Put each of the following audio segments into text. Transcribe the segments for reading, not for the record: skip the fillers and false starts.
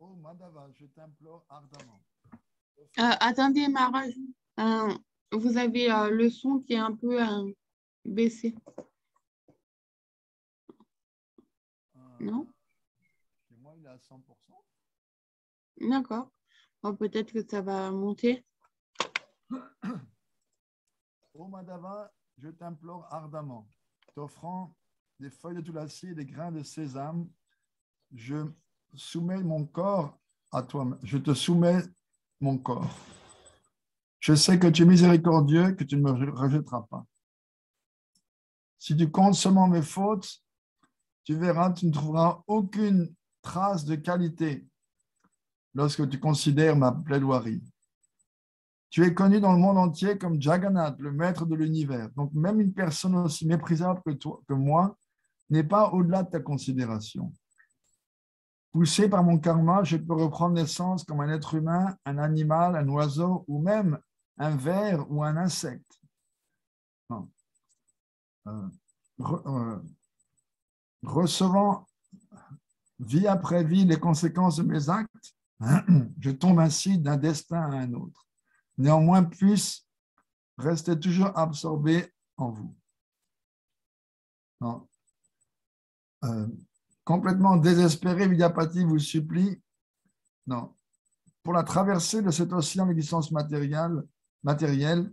Oh, Madhava, je t'implore ardemment. Attendez, Maharaj, vous avez le son qui est un peu baissé, non? Chez moi, il est à 100%. D'accord. Bon, peut-être que ça va monter. Oh, Madhava, je t'implore ardemment, t'offrant des feuilles de tulasi et des grains de sésame, je soumets mon corps à toi. Je te soumets mon corps. Je sais que tu es miséricordieux, que tu ne me rejetteras pas. Si tu comptes seulement mes fautes, tu verras, tu ne trouveras aucune trace de qualité lorsque tu considères ma plaidoirie. Tu es connu dans le monde entier comme Jagannath, le maître de l'univers. Donc, même une personne aussi méprisable que toi, que moi, n'est pas au-delà de ta considération. Poussé par mon karma, je peux reprendre naissance comme un être humain, un animal, un oiseau ou même un ver ou un insecte. Non. Recevant vie après vie les conséquences de mes actes, je tombe ainsi d'un destin à un autre. Néanmoins, puisse rester toujours absorbé en vous. Non. Complètement désespéré, Vidyapati vous supplie, non, pour la traversée de cet océan d'existence matérielle,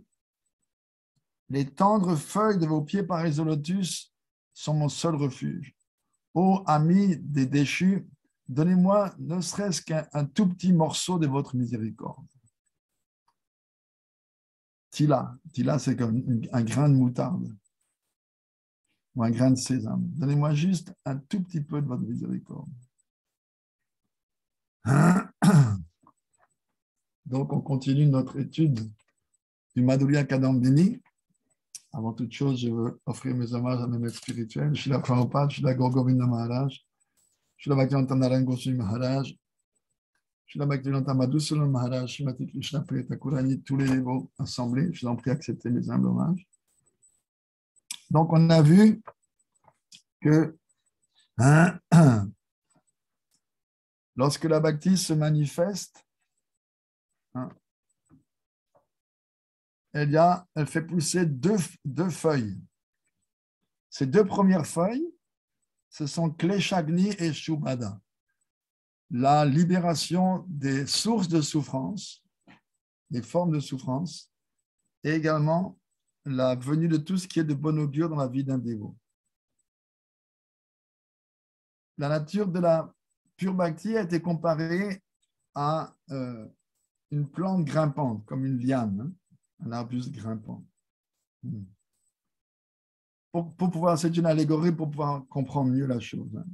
les tendres feuilles de vos pieds pareils au lotus sont mon seul refuge. Ô amis des déchus, donnez-moi ne serait-ce qu'un tout petit morceau de votre miséricorde. Tila, c'est comme un grain de moutarde ou un grain de sésame. Donnez-moi juste un tout petit peu de votre miséricorde. Donc, on continue notre étude du Madhurya Kadambini. Avant toute chose, je veux offrir mes hommages à mes maîtres spirituels. Srila Prabhupada, Srila Gaur Govinda Maharaj, Srila Bhaktivedanta Narayana Goswami Maharaj, Srila Bhaktivedanta Madhusudan Maharaj, Srimati Krishna Priya Thakurani, tous les dévots assemblés. Je vous en prie d'accepter mes humbles hommages. Donc, on a vu que lorsque la bhakti se manifeste, elle fait pousser deux feuilles. Ces deux premières feuilles, ce sont Kleshagni et Shubhada. La libération des sources de souffrance, des formes de souffrance, et également la venue de tout ce qui est de bon augure dans la vie d'un dévot. La nature de la pure bhakti a été comparée à une plante grimpante, comme une liane, un arbuste grimpant. Pour pouvoir, c'est une allégorie pour pouvoir comprendre mieux la chose.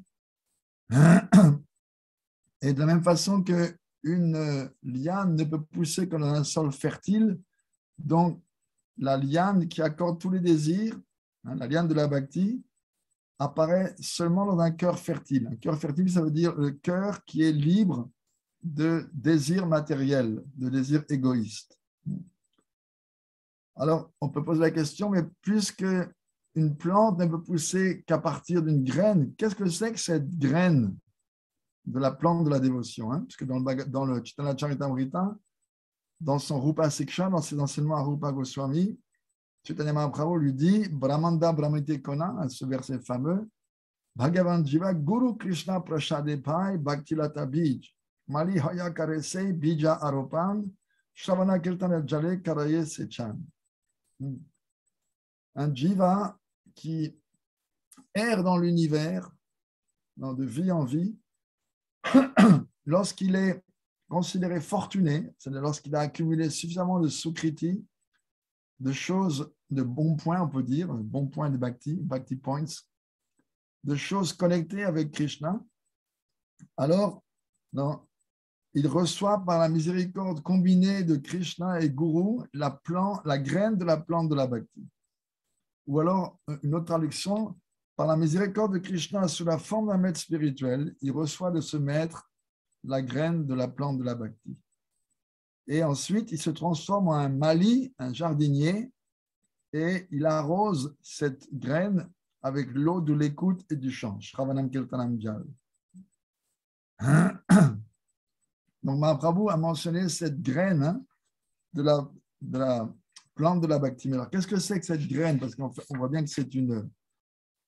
Et de la même façon qu'une liane ne peut pousser que dans un sol fertile, donc la liane qui accorde tous les désirs, la liane de la bhakti, apparaît seulement dans un cœur fertile. Un cœur fertile, ça veut dire le cœur qui est libre de désirs matériels, de désirs égoïstes. Alors, on peut poser la question, mais puisque une plante ne peut pousser qu'à partir d'une graine, qu'est-ce que c'est que cette graine de la plante de la dévotion, parce que dans le Chaitanya Charitamrita, dans son Rupa Siksha, dans ses enseignements à Rupa Goswami, Chaitanya Mahaprabhu lui dit, Brahmanda Brahmite Kona, ce verset fameux, Bhagavan Jiva Guru Krishna Prashade Pai Bhaktilata Bij, Mali Haya Karese Bija Aropan, Shravana Kirtana Jale Karaye Sechan. Un Jiva qui erre dans l'univers, de vie en vie, lorsqu'il est considéré fortuné, c'est-à-dire lorsqu'il a accumulé suffisamment de sukriti, de choses, de bons points, on peut dire, bons points de bhakti points, de choses connectées avec Krishna, alors il reçoit par la miséricorde combinée de Krishna et Guru la graine de la plante de la bhakti. Ou alors, une autre traduction, par la miséricorde de Krishna sous la forme d'un maître spirituel, il reçoit de ce maître la graine de la plante de la bhakti. Et ensuite, il se transforme en un mali, un jardinier, et il arrose cette graine avec l'eau de l'écoute et du chant. Shravanam Kirtanam Jal. Donc, Mahaprabhu a mentionné cette graine de la plante de la bhakti. Mais alors, qu'est-ce que c'est que cette graine? Parce qu'on voit bien que c'est une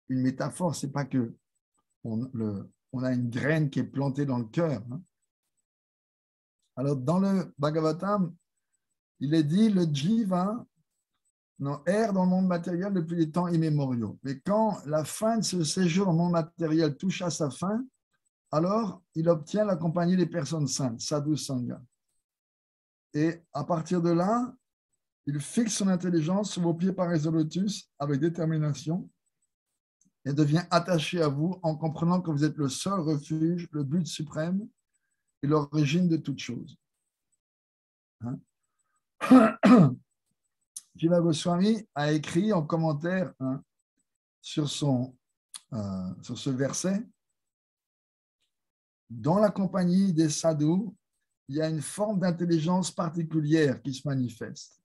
métaphore. Ce n'est pas que on a une graine qui est plantée dans le cœur. Alors, dans le Bhagavatam, il est dit le jiva erre dans le monde matériel depuis les temps immémoriaux. Mais quand la fin de ce séjour au monde matériel touche à sa fin, alors il obtient la compagnie des personnes saintes, sadhu sangha. Et à partir de là, il fixe son intelligence sur vos pieds pareils au lotus avec détermination et devient attaché à vous en comprenant que vous êtes le seul refuge, le but suprême et l'origine de toute chose. Jiva Goswami a écrit en commentaire sur ce verset: dans la compagnie des sadhus, il y a une forme d'intelligence particulière qui se manifeste.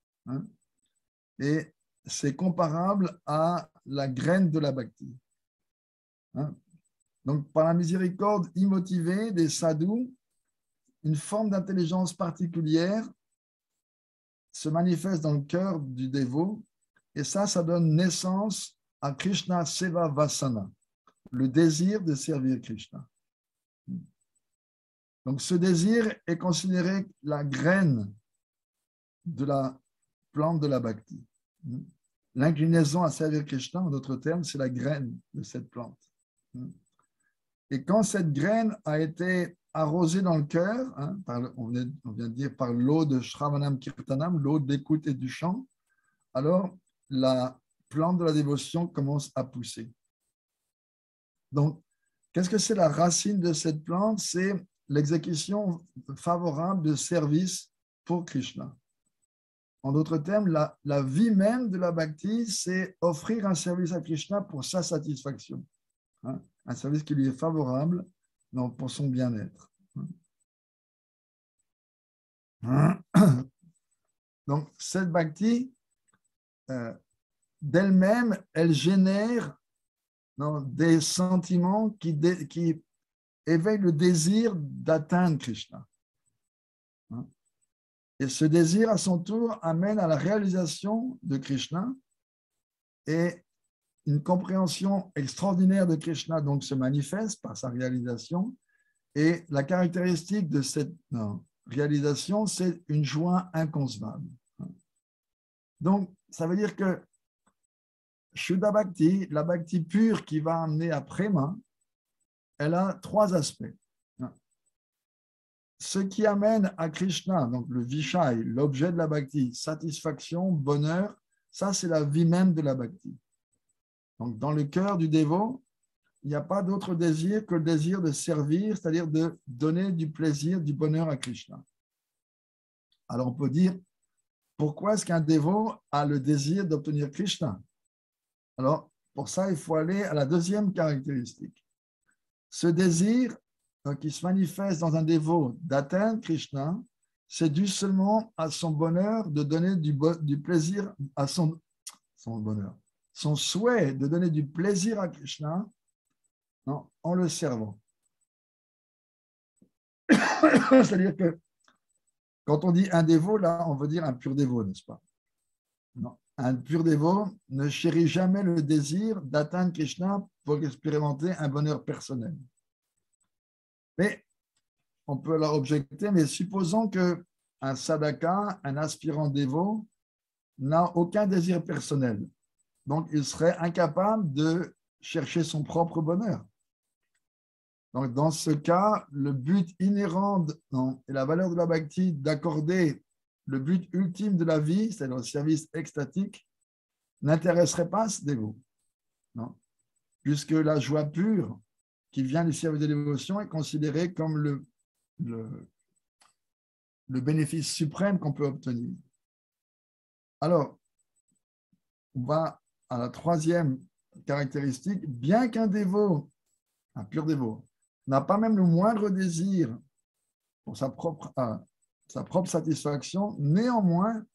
Et c'est comparable à la graine de la bhakti. Donc, par la miséricorde immotivée des sadhus, une forme d'intelligence particulière se manifeste dans le cœur du dévot, et ça donne naissance à Krishna Seva Vasana, le désir de servir Krishna. Donc, ce désir est considéré la graine de la plante de la bhakti. L'inclinaison à servir Krishna, en d'autres termes, c'est la graine de cette plante. Et quand cette graine a été arrosée dans le cœur, on vient de dire par l'eau de Shravanam Kirtanam, l'eau de l'écoute et du chant, alors la plante de la dévotion commence à pousser. Donc, qu'est-ce que c'est la racine de cette plante? C'est l'exécution favorable de service pour Krishna. En d'autres termes, la vie même de la bhakti, c'est offrir un service à Krishna pour sa satisfaction. Un service qui lui est favorable pour son bien-être. Donc, cette bhakti, d'elle-même, elle génère des sentiments qui éveillent le désir d'atteindre Krishna. Et ce désir, à son tour, amène à la réalisation de Krishna, et une compréhension extraordinaire de Krishna donc se manifeste par sa réalisation. Et la caractéristique de cette réalisation, c'est une joie inconcevable. Donc, ça veut dire que Shuddha Bhakti, la Bhakti pure qui va amener à Prema, elle a trois aspects. Ce qui amène à Krishna, donc le Vishai, l'objet de la Bhakti, satisfaction, bonheur, ça c'est la vie même de la Bhakti. Donc dans le cœur du dévot, il n'y a pas d'autre désir que le désir de servir, c'est-à-dire de donner du plaisir, du bonheur à Krishna. Alors on peut dire, pourquoi est-ce qu'un dévot a le désir d'obtenir Krishna? Alors pour ça, il faut aller à la deuxième caractéristique. Ce désir qui se manifeste dans un dévot d'atteindre Krishna, c'est dû seulement à son bonheur de donner du plaisir à son bonheur. Son souhait de donner du plaisir à Krishna en le servant. C'est-à-dire que quand on dit un dévot, là, on veut dire un pur dévot, n'est-ce pas? Non. Un pur dévot ne chérit jamais le désir d'atteindre Krishna pour expérimenter un bonheur personnel. Mais on peut leur objecter, mais supposons qu'un sadhaka, un aspirant dévot, n'a aucun désir personnel. Donc, il serait incapable de chercher son propre bonheur. Donc, dans ce cas, le but inhérent et la valeur de la bhakti d'accorder le but ultime de la vie, c'est-à-dire le service extatique, n'intéresserait pas ce dévot. Non. Puisque la joie pure qui vient du service de dévotion est considérée comme le bénéfice suprême qu'on peut obtenir. Alors, on va à la troisième caractéristique. Bien qu'un dévot, un pur dévot, n'a pas même le moindre désir pour sa propre sa propre satisfaction, néanmoins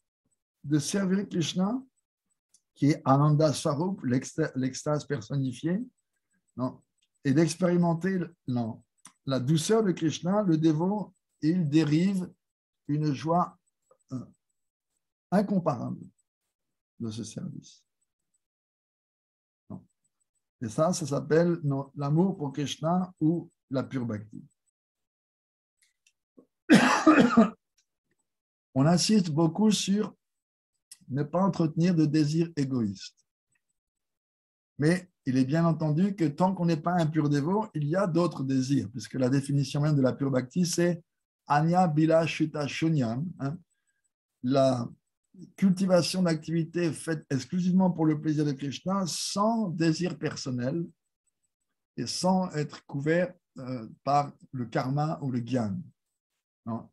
de servir Krishna, qui est Ananda Swarup, l'extase personnifiée, non, et d'expérimenter la douceur de Krishna, le dévot, il dérive une joie incomparable de ce service. Et ça s'appelle l'amour pour Krishna ou la pure bhakti. On insiste beaucoup sur ne pas entretenir de désirs égoïstes. Mais il est bien entendu que tant qu'on n'est pas un pur dévot, il y a d'autres désirs, puisque la définition même de la pure bhakti, c'est Anya Bila Shuta Shunyam, la cultivation d'activités faites exclusivement pour le plaisir de Krishna, sans désir personnel et sans être couvert par le karma ou le gyan.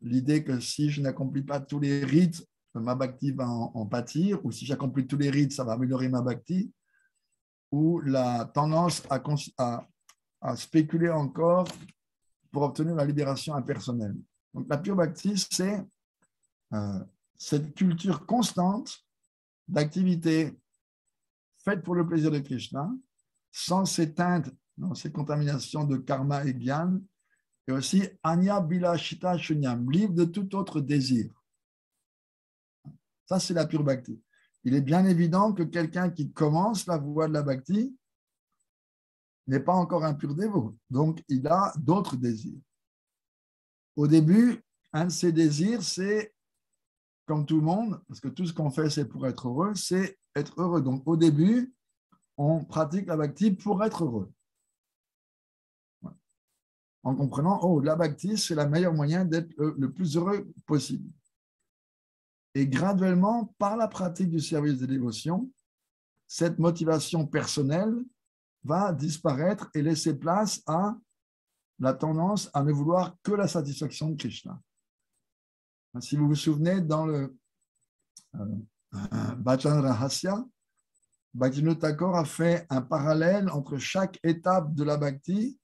L'idée que si je n'accomplis pas tous les rites, ma bhakti va en pâtir, ou si j'accomplis tous les rites, ça va améliorer ma bhakti, ou la tendance à spéculer encore pour obtenir la libération impersonnelle. Donc la pure bhakti, c'est cette culture constante d'activités faites pour le plaisir de Krishna, sans s'éteindre dans ces contaminations de karma et gyan, et aussi Anya Bila Shita Shunyam, libre de tout autre désir. Ça, c'est la pure bhakti. Il est bien évident que quelqu'un qui commence la voie de la bhakti n'est pas encore un pur dévot, donc il a d'autres désirs. Au début, un de ses désirs, c'est, comme tout le monde, parce que tout ce qu'on fait, c'est pour être heureux, c'est être heureux. Donc au début, on pratique la bhakti pour être heureux. En comprenant, la bhakti, c'est le meilleur moyen d'être le plus heureux possible. Et graduellement, par la pratique du service de dévotion, cette motivation personnelle va disparaître et laisser place à la tendance à ne vouloir que la satisfaction de Krishna. Si vous vous souvenez, dans le Bhajan Rahasya, Bhaktivinoda Thakur a fait un parallèle entre chaque étape de la bhakti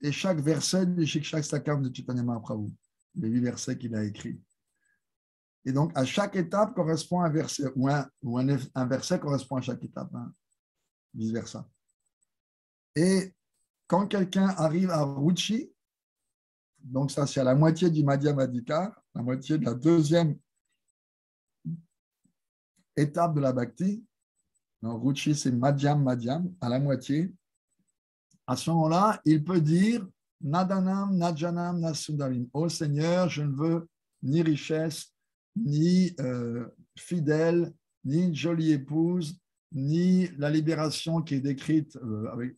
et chaque verset du Shiksha Sakam de Chaitanya Mahaprabhu, les 8 versets qu'il a écrits. Et donc, à chaque étape correspond un verset, ou un verset correspond à chaque étape, vice-versa. Et quand quelqu'un arrive à Ruchi, donc ça c'est à la moitié du Madhyamadika, la moitié de la deuxième étape de la bhakti, donc Ruchi c'est Madhyam, à la moitié, à ce moment-là, il peut dire Nadanam, Najanam, Nasundarim. Ô Seigneur, je ne veux ni richesse, ni fidèle, ni une jolie épouse, ni la libération qui est décrite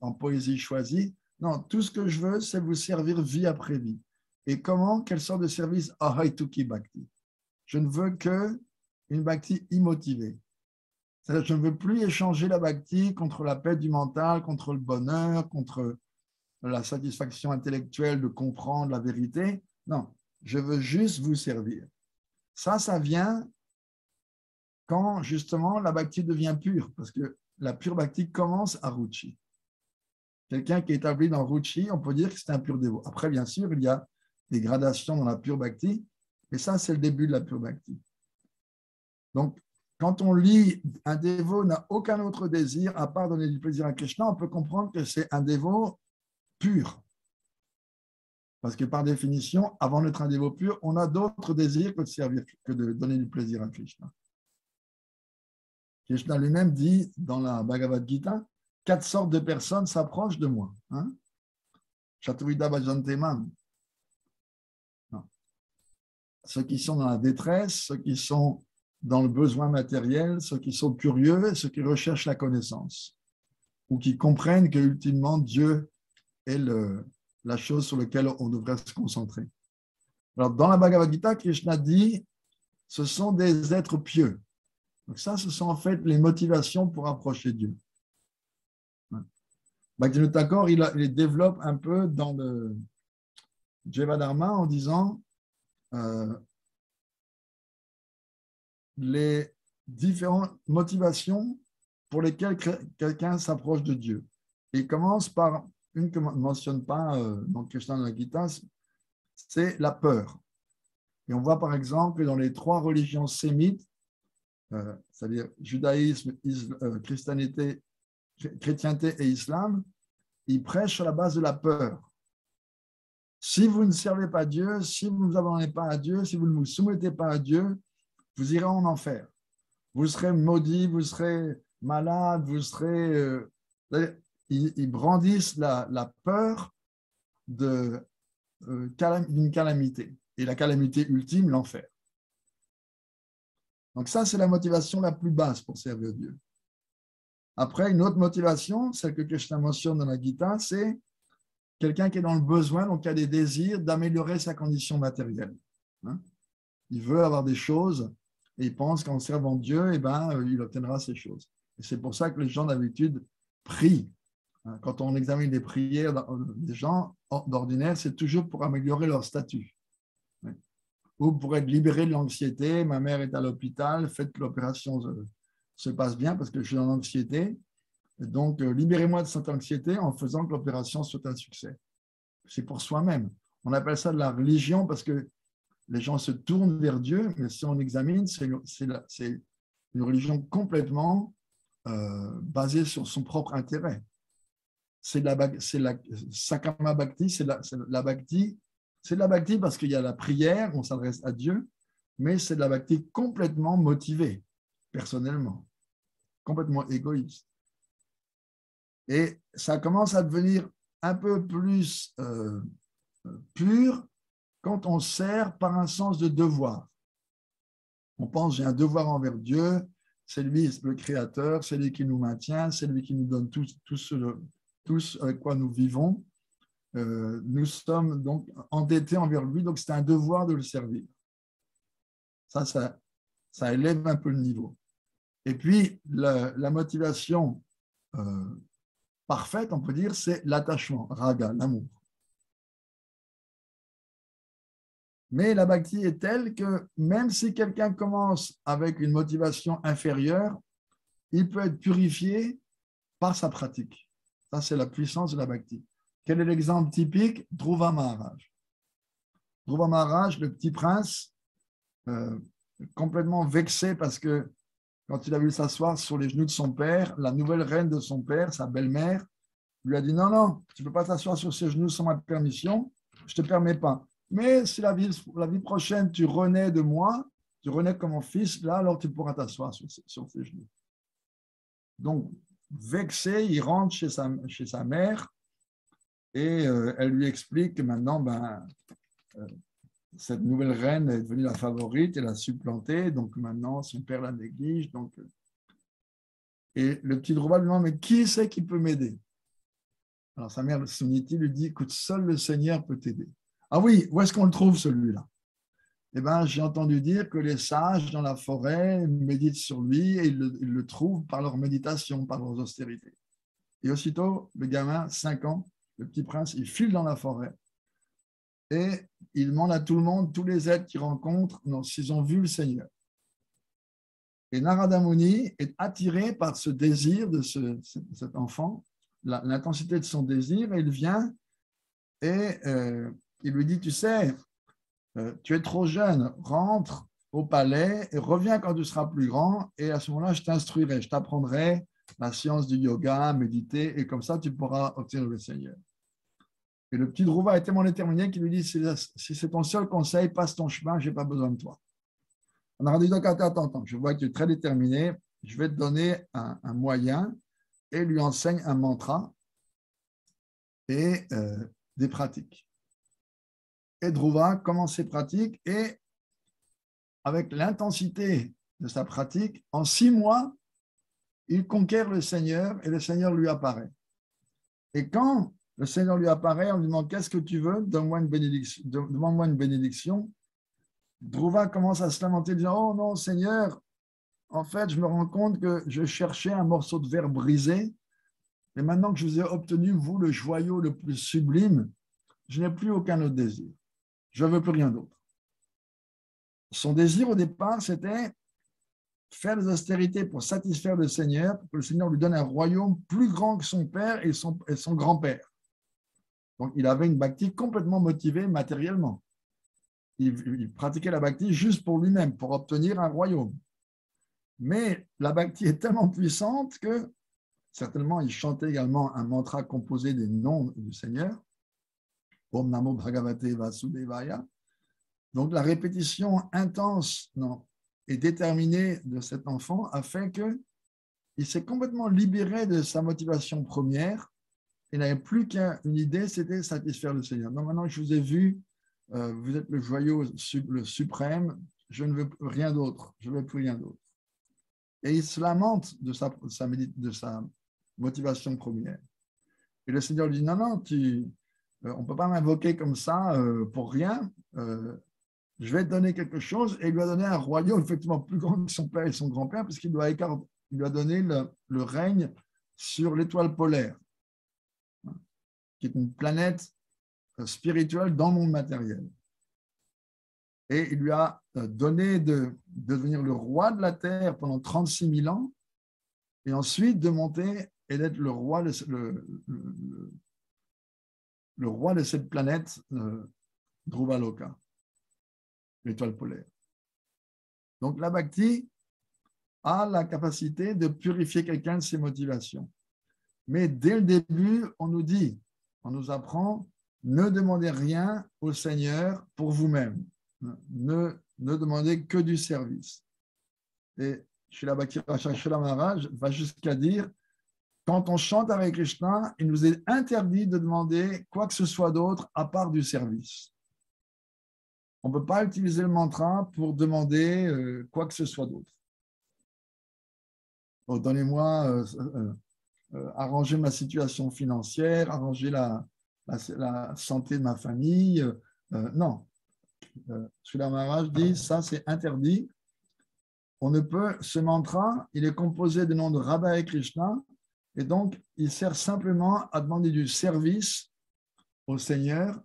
en poésie choisie. Non, tout ce que je veux, c'est vous servir vie après vie. Et comment? Quelle sorte de service? Ahaituki Bhakti. Je ne veux que une bhakti immotivée. C'est-à-dire, je ne veux plus échanger la bhakti contre la paix du mental, contre le bonheur, contre la satisfaction intellectuelle de comprendre la vérité. Non, je veux juste vous servir. Ça vient quand justement la bhakti devient pure, parce que la pure bhakti commence à Ruchi. Quelqu'un qui est établi dans Ruchi, on peut dire que c'est un pur dévot. Après, bien sûr, il y a des gradations dans la pure bhakti, mais ça, c'est le début de la pure bhakti. Donc, quand on lit un dévot n'a aucun autre désir à part donner du plaisir à Krishna, on peut comprendre que c'est un dévot pur. Parce que par définition, avant d'être un dévot pur, on a d'autres désirs que de servir, que de donner du plaisir à Krishna. Krishna lui-même dit dans la Bhagavad Gita, 4 sortes de personnes s'approchent de moi. Chaturida Bhajanteman. Ceux qui sont dans la détresse, ceux qui sont dans le besoin matériel, ceux qui sont curieux et ceux qui recherchent la connaissance, ou qui comprennent que ultimement Dieu est la chose sur laquelle on devrait se concentrer. Alors, dans la Bhagavad Gita, Krishna dit, ce sont des êtres pieux. Donc ça, ce sont en fait les motivations pour approcher Dieu. Bhaktivinoda Thakur, il développe un peu dans le Jivadharma en disant les différentes motivations pour lesquelles quelqu'un s'approche de Dieu. Il commence par une que ne mentionne pas dans Krishna dans la Gita, c'est la peur. Et on voit par exemple que dans les trois religions sémites, c'est-à-dire judaïsme, christianité, chrétienté et islam, ils prêchent sur la base de la peur. Si vous ne servez pas Dieu, si vous ne vous abandonnez pas à Dieu, si vous ne vous soumettez pas à Dieu, vous irez en enfer. Vous serez maudit, vous serez malade, vous serez... ils brandissent la peur d'une calamité. Et la calamité ultime, l'enfer. Donc ça, c'est la motivation la plus basse pour servir Dieu. Après, une autre motivation, celle que Krishna mentionne dans la Gita, c'est quelqu'un qui est dans le besoin, donc qui a des désirs d'améliorer sa condition matérielle. Il veut avoir des choses et il pense qu'en servant Dieu, il obtiendra ces choses. Et c'est pour ça que les gens d'habitude prient. Quand on examine les prières des gens d'ordinaire, c'est toujours pour améliorer leur statut. Ou pour être libéré de l'anxiété. Ma mère est à l'hôpital, faites que l'opération se passe bien parce que je suis dans l'anxiété. Donc, libérez-moi de cette anxiété en faisant que l'opération soit un succès. C'est pour soi-même. On appelle ça de la religion parce que les gens se tournent vers Dieu, mais si on examine, c'est une religion complètement basée sur son propre intérêt. C'est la Sakama Bhakti, c'est la Bhakti. C'est de la Bhakti parce qu'il y a la prière, on s'adresse à Dieu, mais c'est de la Bhakti complètement motivée, personnellement, complètement égoïste. Et ça commence à devenir un peu plus pur quand on sert par un sens de devoir. On pense, j'ai un devoir envers Dieu, c'est lui le Créateur, c'est lui qui nous maintient, c'est lui qui nous donne tout ce avec quoi nous vivons. Nous sommes donc endettés envers lui, donc c'est un devoir de le servir. Ça élève un peu le niveau. Et puis, la motivation parfaite, on peut dire, c'est l'attachement, raga, l'amour. Mais la bhakti est telle que même si quelqu'un commence avec une motivation inférieure, il peut être purifié par sa pratique. Ça, c'est la puissance de la bhakti. Quel est l'exemple typique? Dhruva Maharaj. Dhruva Maharaj, le petit prince, complètement vexé parce que quand il a vu s'asseoir sur les genoux de son père, la nouvelle reine de son père, sa belle-mère, lui a dit non, non, tu ne peux pas t'asseoir sur ses genoux sans ma permission, je ne te permets pas. Mais si la vie prochaine, tu renais de moi, tu renais comme mon fils, là, alors tu pourras t'asseoir sur ses genoux. Donc, vexé, il rentre chez sa mère et elle lui explique que maintenant, cette nouvelle reine est devenue la favorite, elle l'a supplantée, donc maintenant, son père la néglige. Et le petit Dhruva lui demande, mais qui c'est qui peut m'aider? Alors sa mère, Suniti, lui dit, écoute, seul le Seigneur peut t'aider. Ah oui, où est-ce qu'on le trouve celui-là? Eh bien, j'ai entendu dire que les sages dans la forêt méditent sur lui et ils le trouvent par leur méditation, par leurs austérités. Et aussitôt, le gamin, 5 ans, le petit prince, il file dans la forêt et il demande à tout le monde, tous les êtres qu'il rencontre, s'ils ont vu le Seigneur. Et Narada Muni est attiré par ce désir de cet enfant, l'intensité de son désir, et il vient et il lui dit, tu sais, tu es trop jeune, rentre au palais et reviens quand tu seras plus grand et à ce moment-là, je t'instruirai, je t'apprendrai la science du yoga, méditer et comme ça, tu pourras obtenir le Seigneur. Et le petit Dhruva est tellement déterminé qu'il lui dit, si c'est ton seul conseil, passe ton chemin, je n'ai pas besoin de toi. On a dit, donc, attends, je vois que tu es très déterminé, je vais te donner un moyen et lui enseigne un mantra et des pratiques. Et Dhruva commence ses pratiques et avec l'intensité de sa pratique, en 6 mois, il conquiert le Seigneur et le Seigneur lui apparaît. Et quand le Seigneur lui apparaît, on lui demande qu'est-ce que tu veux, donne-moi une bénédiction, demande-moi une bénédiction. Dhruva commence à se lamenter, disant, oh non Seigneur, en fait je me rends compte que je cherchais un morceau de verre brisé et maintenant que je vous ai obtenu, vous, le joyau le plus sublime, je n'ai plus aucun autre désir. Je ne veux plus rien d'autre. Son désir au départ, c'était faire des austérités pour satisfaire le Seigneur, pour que le Seigneur lui donne un royaume plus grand que son père et son grand-père. Donc, il avait une bhakti complètement motivée matériellement. il pratiquait la bhakti juste pour lui-même, pour obtenir un royaume. Mais la bhakti est tellement puissante que, certainement, il chantait également un mantra composé des noms du Seigneur. Om Namo Bhagavate Vasudevaya. Donc, la répétition intense et déterminée de cet enfant a fait qu'il s'est complètement libéré de sa motivation première. Il n'avait plus qu'une idée, c'était satisfaire le Seigneur. Donc, maintenant que je vous ai vu, vous êtes le joyau, le suprême, je ne veux rien d'autre, je ne veux plus rien d'autre. Et il se lamente de sa motivation première. Et le Seigneur lui dit, non, on ne peut pas m'invoquer comme ça pour rien. Je vais te donner quelque chose. Et il lui a donné un royaume effectivement plus grand que son père et son grand-père, parce qu'il lui a donné le règne sur l'étoile polaire, qui est une planète spirituelle dans le monde matériel. Et il lui a donné de devenir le roi de la Terre pendant 36 000 ans, et ensuite de monter et d'être le roi de cette planète Dhruvaloka, l'étoile polaire. Donc la bhakti a la capacité de purifier quelqu'un de ses motivations. Mais dès le début, on nous apprend, ne demandez rien au Seigneur pour vous-même. Ne demandez que du service. Et Srila Bhakti-Rasa Maharaj va jusqu'à dire, quand on chante avec Krishna, il nous est interdit de demander quoi que ce soit d'autre à part du service. On ne peut pas utiliser le mantra pour demander quoi que ce soit d'autre. Oh, donnez-moi, arranger ma situation financière, arranger la santé de ma famille. Non. Srila Maharaj dit, ça c'est interdit. On ne peut, ce mantra, il est composé du nom de Radha et Krishna, et donc il sert simplement à demander du service au Seigneur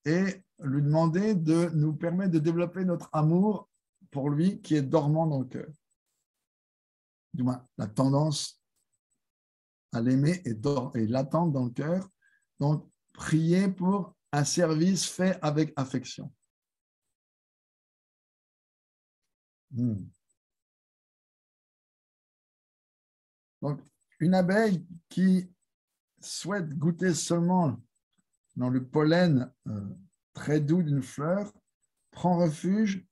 et lui demander de nous permettre de développer notre amour pour lui qui est dormant dans le cœur. Du moins, la tendance à l'aimer est latente dans le cœur. Donc, prier pour un service fait avec affection. Donc, une abeille qui souhaite goûter seulement dans le pollen très doux d'une fleur prend refuge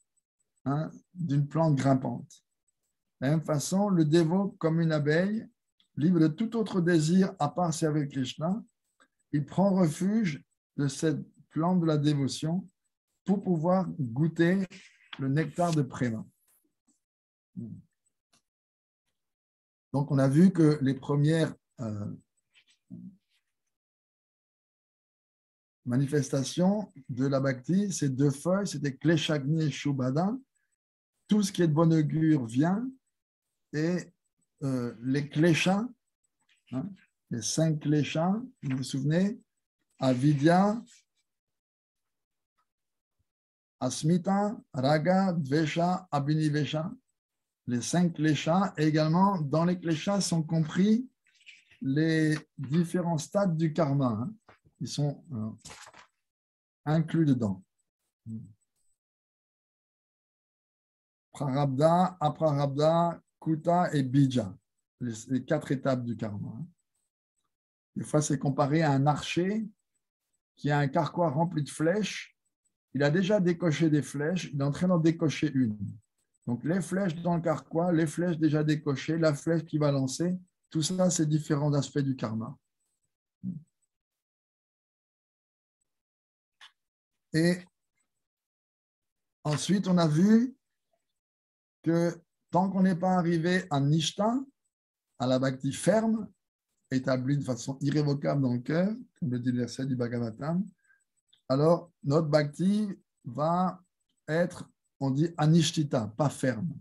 d'une plante grimpante. De la même façon, le dévot, comme une abeille, libre de tout autre désir à part servir Krishna, il prend refuge de cette plante de la dévotion pour pouvoir goûter le nectar de Prema. Donc, on a vu que les premières manifestations de la bhakti, ces deux feuilles, c'était Kleshagni et Shubhada. Tout ce qui est de bon augure vient, et les kleshas, les 5 kleshas, vous vous souvenez, avidya, asmita, raga, dvesha, abhinivesha. Les 5 kleshas, et également dans les kleshas sont compris les différents stades du karma. Ils sont inclus dedans. Prarabdha, aprarabdha, kuta et bija, les 4 étapes du karma. Des fois, c'est comparé à un archer qui a un carquois rempli de flèches. Il a déjà décoché des flèches, il est en train d'en décocher une. Donc, les flèches dans le carquois, les flèches déjà décochées, la flèche qui va lancer, tout ça, c'est différents aspects du karma. Et ensuite, on a vu que tant qu'on n'est pas arrivé à Nishta, à la bhakti ferme, établie de façon irrévocable dans le cœur, comme le dit le verset du Bhagavatam, alors notre bhakti va être, on dit anishtita, pas ferme.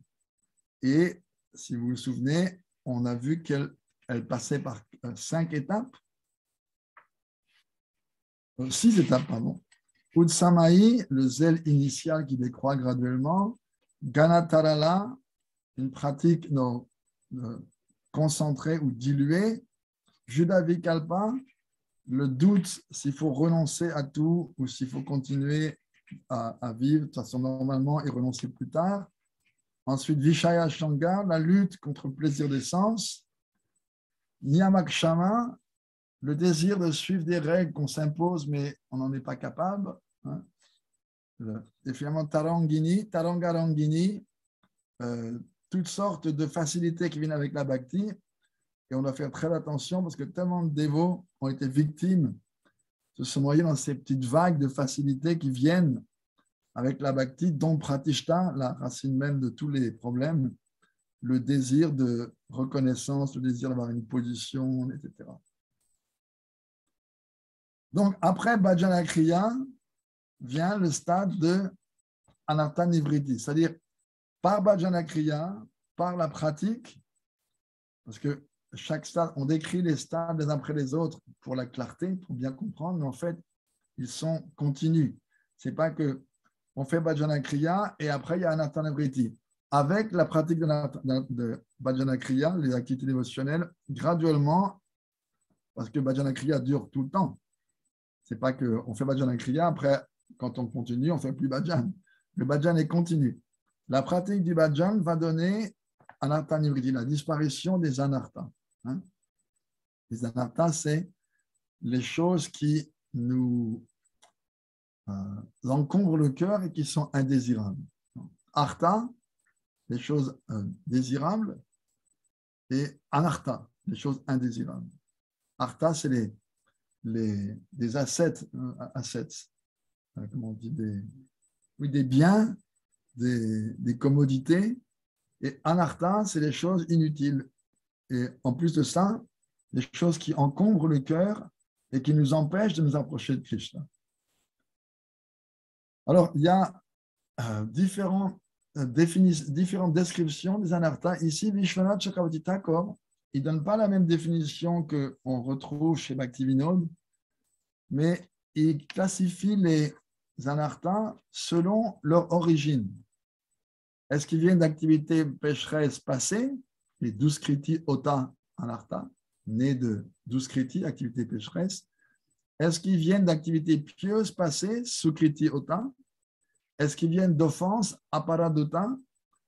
Et si vous vous souvenez, on a vu qu'elle passait par 5 étapes, 6 étapes, pardon. Utsamahi, le zèle initial qui décroît graduellement. Ganatarala, une pratique concentrée ou diluée. Judavikalpa, le doute s'il faut renoncer à tout ou s'il faut continuer à vivre de toute façon normalement et renoncer plus tard. Ensuite, Vishaya Shanga, la lutte contre le plaisir des sens. Niyamakshama, le désir de suivre des règles qu'on s'impose, mais on n'en est pas capable. Hein. Et finalement, Tarangarangini, toutes sortes de facilités qui viennent avec la bhakti. Et on doit faire très attention parce que tellement de dévots ont été victimes de se noyer dans ces petites vagues de facilités qui viennent avec la bhakti, dont pratishta, la racine même de tous les problèmes, le désir de reconnaissance, le désir d'avoir une position, etc. Donc, après Bhajana Kriya, vient le stade de Anartha Nivriti, c'est-à-dire par Bhajana Kriya, par la pratique, parce que chaque stade, on décrit les stades les uns après les autres pour la clarté, pour bien comprendre, mais en fait, ils sont continus. Ce n'est pas que on fait Bhajana Kriya et après il y a Anartha Nivriti. Avec la pratique de Bhajana Kriya, les activités dévotionnelles, graduellement, parce que Bhajana Kriya dure tout le temps. Ce n'est pas qu'on fait Bhajana Kriya, après, quand on continue, on ne fait plus Bhajan. Le Bhajan est continu. La pratique du Bhajan va donner Anartha Nivriti, la disparition des anarthas. Hein? Les anarthas, c'est les choses qui nous encombrent le cœur et qui sont indésirables. Artha, les choses désirables, et anartha, les choses indésirables. Artha, c'est des assets, comment on dit, des biens, des commodités, et anartha, c'est les choses inutiles. Et en plus de ça, les choses qui encombrent le cœur et qui nous empêchent de nous approcher de Krishna. Alors, il y a différentes descriptions des anarthas. Ici, Vishwanath Chakravarti Thakur, il ne donne pas la même définition qu'on retrouve chez Bhaktivinoda, mais il classifie les anarthas selon leur origine. Est-ce qu'ils viennent d'activités pécheresses passées, les 12 kriti ota anartha, nés de 12 kriti, activités pécheresses? Est-ce qu'ils viennent d'activités pieuses passées, sukriti ota? Est-ce qu'ils viennent d'offenses, aparadota?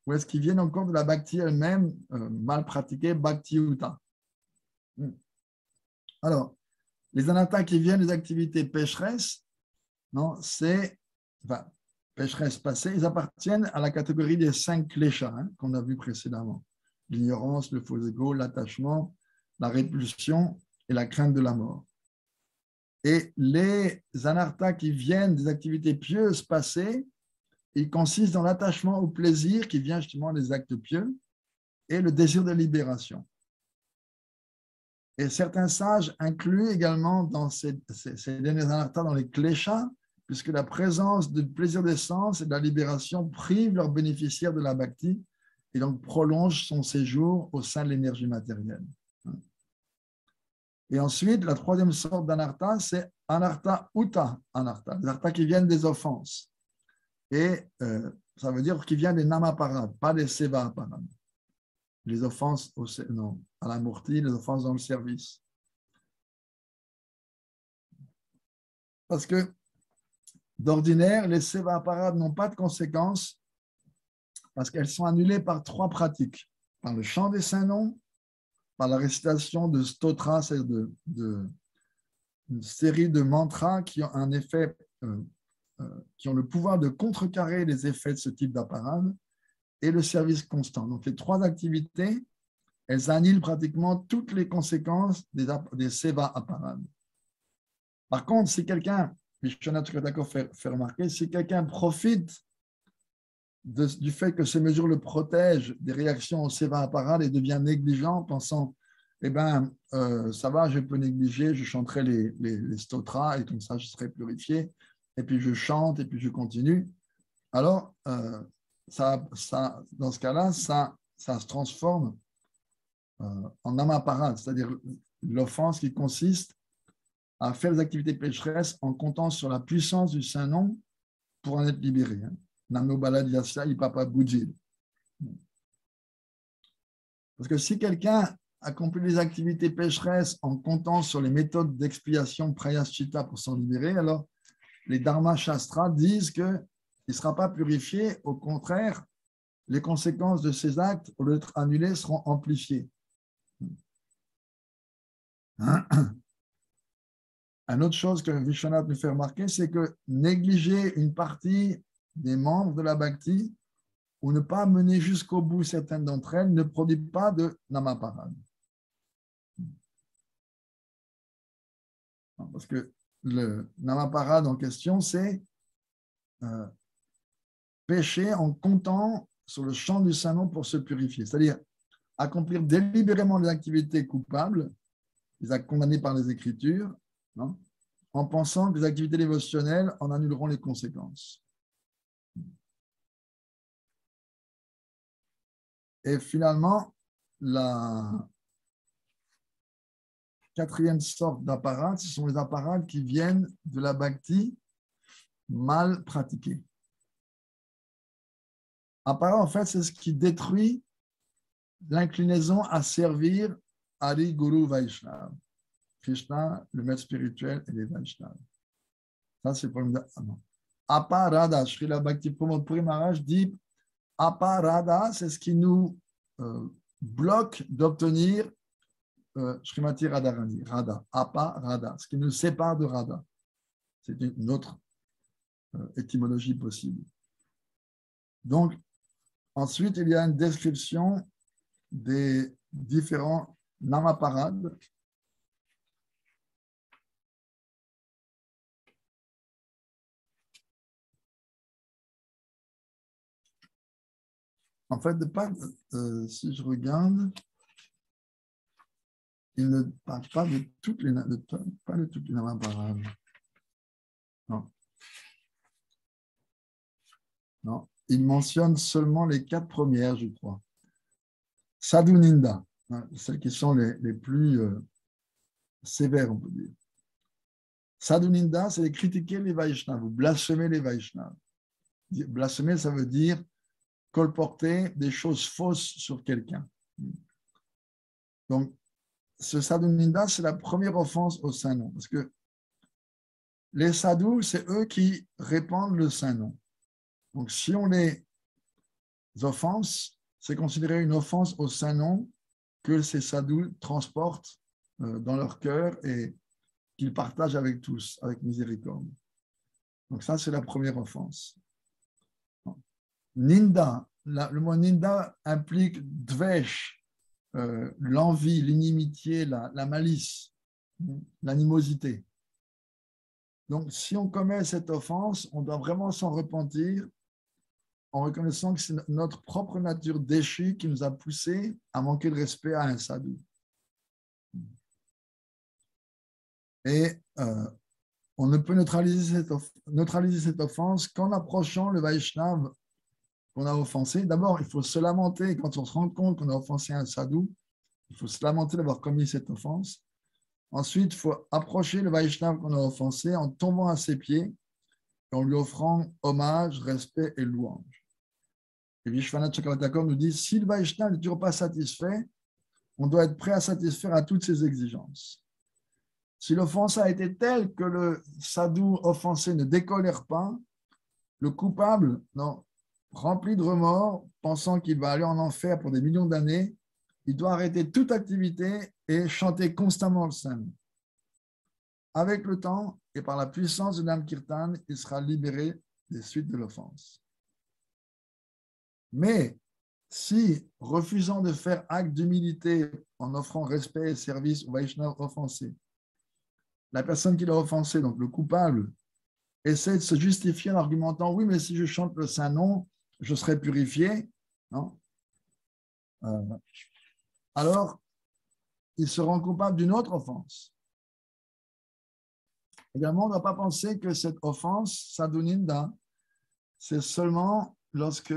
Ou est-ce qu'ils viennent encore de la bhakti elle-même, mal pratiquée, bhakti uta? Alors, les anarthas qui viennent des activités pécheresses, non, pécheresses passées, ils appartiennent à la catégorie des 5 kleshas qu'on a vu précédemment. L'ignorance, le faux ego, l'attachement, la répulsion et la crainte de la mort. Et les anarthas qui viennent des activités pieuses passées, ils consistent dans l'attachement au plaisir qui vient justement des actes pieux et le désir de libération. Et certains sages incluent également dans ces derniers anarthas dans les kleshas, puisque la présence du plaisir des sens et de la libération prive leurs bénéficiaires de la bhakti et donc prolonge son séjour au sein de l'énergie matérielle. Et ensuite, la troisième sorte d'anartha, c'est anartha uta anartha, des anarthas qui viennent des offenses. Et ça veut dire qu'ils viennent des namaparad, pas des sevaparad. Les offenses à la murti, les offenses dans le service. Parce que d'ordinaire, les sevaparad n'ont pas de conséquences parce qu'elles sont annulées par 3 pratiques. Par le chant des saints noms, par la récitation de stotras, c'est-à-dire une série de mantras qui ont un effet, qui ont le pouvoir de contrecarrer les effets de ce type d'apparade, et le service constant. Donc, les 3 activités, elles annulent pratiquement toutes les conséquences des seva apparades. Par contre, si quelqu'un, Vishwanath Thakur fait remarquer, si quelqu'un profite du fait que ces mesures le protègent des réactions au seva apparade et devient négligent, pensant, eh bien, ça va, je peux négliger, je chanterai les stotras et comme ça, je serai purifié, et puis je chante, et puis je continue. Alors, dans ce cas-là, ça se transforme en amaparade, c'est-à-dire l'offense qui consiste à faire des activités pécheresses en comptant sur la puissance du Saint-Nom pour en être libéré. Namo Baladyasya Ipapa Bujil. Parce que si quelqu'un accomplit des activités pécheresses en comptant sur les méthodes d'expiation prayaschita pour s'en libérer, alors les Dharma Shastra disent qu'il ne sera pas purifié. Au contraire, les conséquences de ces actes, au lieu d'être annulées, seront amplifiées. Une autre chose que Vishwanath nous fait remarquer, c'est que négliger une partie des membres de la bhakti ou ne pas mener jusqu'au bout certaines d'entre elles ne produit pas de namaparad. Parce que le namaparad en question, c'est pécher en comptant sur le champ du Saint-Nom pour se purifier. C'est-à-dire accomplir délibérément des activités coupables, des actes condamnés par les Écritures, non, en pensant que les activités dévotionnelles en annuleront les conséquences. Et finalement, la quatrième sorte d'apparat, ce sont les apparats qui viennent de la bhakti mal pratiquée. Apparat, en fait, c'est ce qui détruit l'inclinaison à servir Hari, Guru, Vaishnava. Krishna, le maître spirituel et les Vaishnavas. Ça, c'est le problème de... Aparada, Srila Bhakti Pramod Puri Maharaj dit Aparada, c'est ce qui nous bloque d'obtenir Srimati Radharani, Radha, Aparada, ce qui nous sépare de Radha. C'est une autre étymologie possible. Donc, ensuite, il y a une description des différents namaparades. En fait, si je regarde, il ne parle pas de toutes les namaparades. Non. Non. Il mentionne seulement les 4 premières, je crois. Sadhu Ninda, celles qui sont les plus sévères, on peut dire. Sadhu Ninda, c'est critiquer les Vaishnavas, vous blasphémer les Vaishnavas. Blasphémer, ça veut dire colporter des choses fausses sur quelqu'un. Donc, ce sadhu ninda, c'est la première offense au Saint-Nom. Parce que les sadhus, c'est eux qui répandent le Saint-Nom. Donc, si on les offense, c'est considéré une offense au Saint-Nom que ces sadhus transportent dans leur cœur et qu'ils partagent avec tous, avec miséricorde. Donc, ça, c'est la première offense. Ninda, le mot ninda implique dvesh, l'envie, l'inimitié, la malice, l'animosité. Donc, si on commet cette offense, on doit vraiment s'en repentir en reconnaissant que c'est notre propre nature déchue qui nous a poussé à manquer de respect à un sadhu. Et on ne peut neutraliser cette offense qu'en approchant le Vaishnava qu'on a offensé. D'abord, il faut se lamenter quand on se rend compte qu'on a offensé un sadhu. Il faut se lamenter d'avoir commis cette offense. Ensuite, il faut approcher le Vaishnava qu'on a offensé en tombant à ses pieds et en lui offrant hommage, respect et louange. Et Vishwanath Chakravarti nous dit, si le Vaishnava n'est toujours pas satisfait, on doit être prêt à satisfaire à toutes ses exigences. Si l'offense a été telle que le sadhu offensé ne décolère pas, le coupable, non, rempli de remords, pensant qu'il va aller en enfer pour des millions d'années, il doit arrêter toute activité et chanter constamment le Saint-Nom. Avec le temps et par la puissance de Nam Kirtan, il sera libéré des suites de l'offense. Mais si, refusant de faire acte d'humilité en offrant respect et service au Vaishnava offensé, la personne qui l'a offensé, donc le coupable, essaie de se justifier en argumentant « Oui, mais si je chante le Saint-Nom, je serai purifié. » Non. Alors, il se rend coupable d'une autre offense. Également, on ne doit pas penser que cette offense, sadhu ninda, c'est seulement lorsque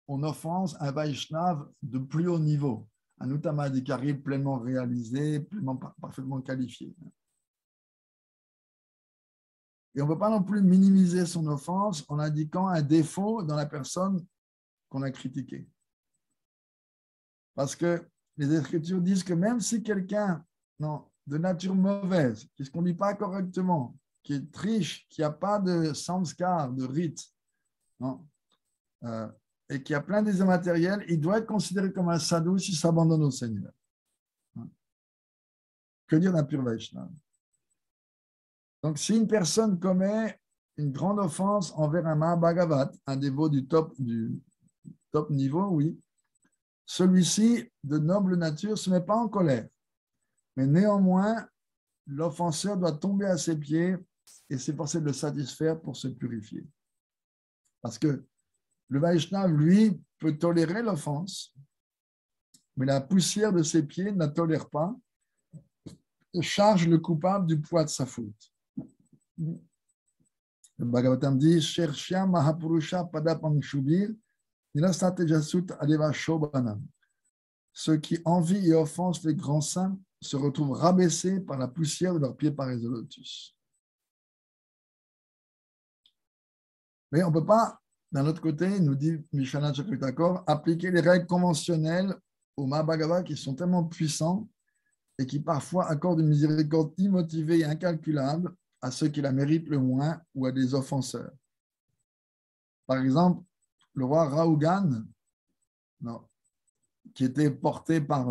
on offense un Vaishnava de plus haut niveau, un Uttamadhikari pleinement réalisé, parfaitement qualifié. Et on ne peut pas non plus minimiser son offense en indiquant un défaut dans la personne qu'on a critiquée. Parce que les Écritures disent que même si quelqu'un de nature mauvaise, qui ne se conduit pas correctement, qui est triche, qui n'a pas de samskar, de rite, non, et qui a plein de désirs matériels, il doit être considéré comme un sadhu s'il s'abandonne au Seigneur. Que dire d'un pur Vaishnava? Donc, si une personne commet une grande offense envers un Mahabhagavat, un dévot du top niveau, oui, celui-ci, de noble nature, ne se met pas en colère. Mais néanmoins, l'offenseur doit tomber à ses pieds et s'efforcer de le satisfaire pour se purifier. Parce que le Vaishnava, lui, peut tolérer l'offense, mais la poussière de ses pieds ne la tolère pas et charge le coupable du poids de sa faute. Le Bhagavatam dit Chershya Mahapurusha Padapangshubir Nirasate Jasut Adeva Shobhanam. Ceux qui envient et offensent les grands saints se retrouvent rabaissés par la poussière de leurs pieds parés de lotus. Mais on ne peut pas, d'un autre côté, nous dit Vishwanath Chakravarti, appliquer les règles conventionnelles aux Mahabhagavats qui sont tellement puissants et qui parfois accordent une miséricorde immotivée et incalculable à ceux qui la méritent le moins ou à des offenseurs. Par exemple, le roi Rahugan, qui était porté par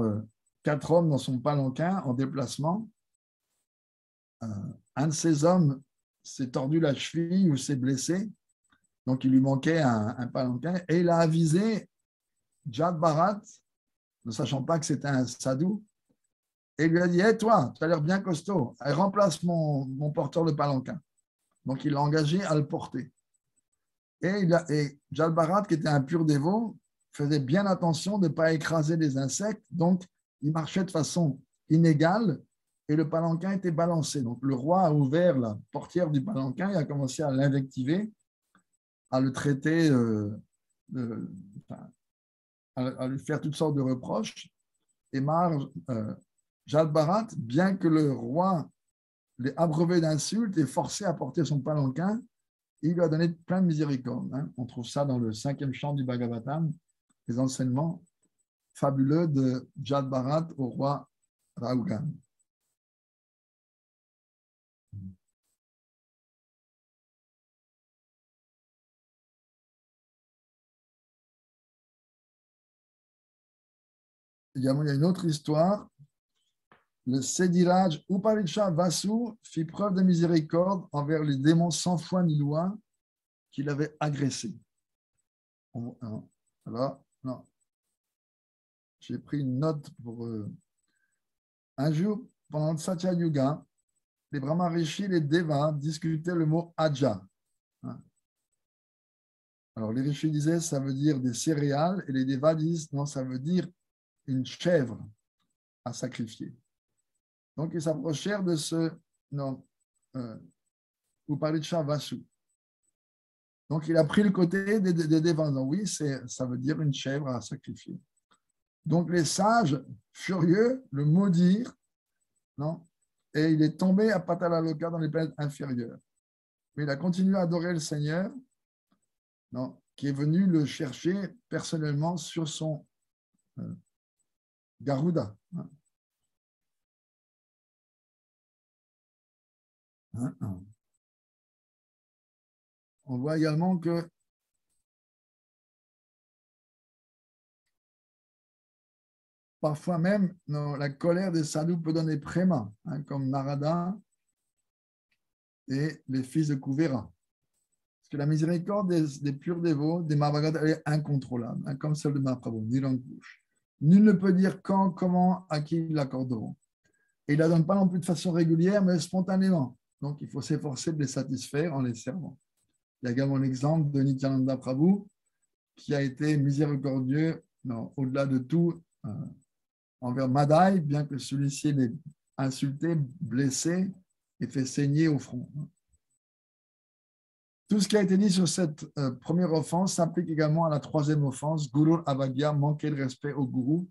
4 hommes dans son palanquin en déplacement, un de ces hommes s'est tordu la cheville ou s'est blessé, donc il lui manquait un palanquin, et il a avisé Jad Bharat, ne sachant pas que c'était un sadhu, et il lui a dit hey, toi, tu as l'air bien costaud, remplace mon porteur de palanquin. Donc il l'a engagé à le porter. Et Jad Bharat, qui était un pur dévot, faisait bien attention de ne pas écraser les insectes, donc il marchait de façon inégale et le palanquin était balancé. Donc le roi a ouvert la portière du palanquin et a commencé à l'invectiver, à le traiter, à lui faire toutes sortes de reproches. Et Jad Bharat, bien que le roi l'ait abreuvé d'insultes et forcé à porter son palanquin, il lui a donné plein de miséricorde. On trouve ça dans le 5e chant du Bhagavatam, les enseignements fabuleux de Jad Bharat au roi Rahugan. Également, il y a une autre histoire. Le Sédiraj Uparicha Vasu fit preuve de miséricorde envers les démons sans foi ni loi qu'il avait agressés. Alors, non. J'ai pris une note pour un jour, pendant le Satya Yuga, les Brahma Rishis et les Devas discutaient le mot Aja. Alors, les Rishis disaient ça veut dire des céréales et les Devas disent non, ça veut dire une chèvre à sacrifier. Donc, ils s'approchèrent de ce Uparicha Vasu. Donc, il a pris le côté des Devas. Oui, ça veut dire une chèvre à sacrifier. Donc, les sages, furieux, le maudirent, et il est tombé à Patalaloka dans les planètes inférieures. Mais il a continué à adorer le Seigneur, qui est venu le chercher personnellement sur son Garuda. On voit également que parfois même, la colère des sadhus peut donner préma, comme Narada et les fils de Kuvera. Parce que la miséricorde des purs dévots, des Mahabhagavata, elle est incontrôlable, comme celle de Mahaprabhu, Nirankush. Nul ne peut dire quand, comment, à qui ils l'accorderont. Et ils ne la donnent pas non plus de façon régulière, mais spontanément. Donc, il faut s'efforcer de les satisfaire en les servant. Il y a également l'exemple de Nityananda Prabhu, qui a été miséricordieux, au-delà de tout, envers Madai, bien que celui-ci l'ait insulté, blessé et fait saigner au front. Tout ce qui a été dit sur cette première offense s'applique également à la 3e offense, Guru Avagya, manquer de respect au gourou.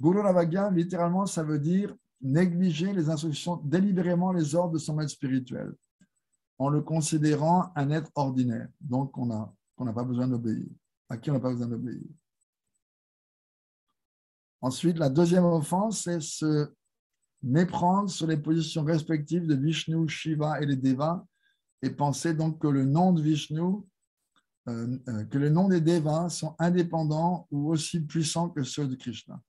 Guru Avagya, littéralement, ça veut dire négliger les instructions, délibérément les ordres de son maître spirituel, en le considérant un être ordinaire, donc qu'on n'a pas besoin d'obéir, à qui on n'a pas besoin d'obéir. Ensuite, la 2e offense, c'est se méprendre sur les positions respectives de Vishnu, Shiva et les Devas, et penser donc que le nom de Vishnu, que le nom des Devas sont indépendants ou aussi puissants que ceux de Krishna.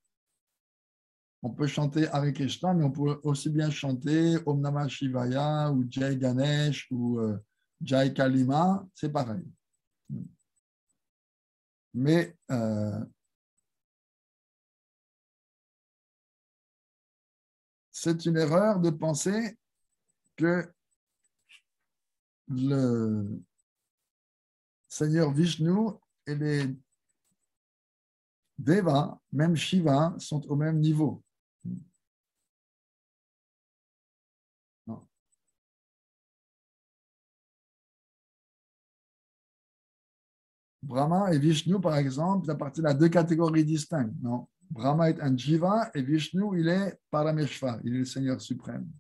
On peut chanter Hare Krishna, mais on peut aussi bien chanter Om Namah Shivaya ou Jai Ganesh ou Jai Kalima, c'est pareil. Mais c'est une erreur de penser que le Seigneur Vishnu et les Devas, même Shiva, sont au même niveau. Non. Brahma et Vishnu, par exemple, appartiennent à deux catégories distinctes. Non. Brahma est un Jiva et Vishnu, il est Parameshvar, il est le Seigneur suprême.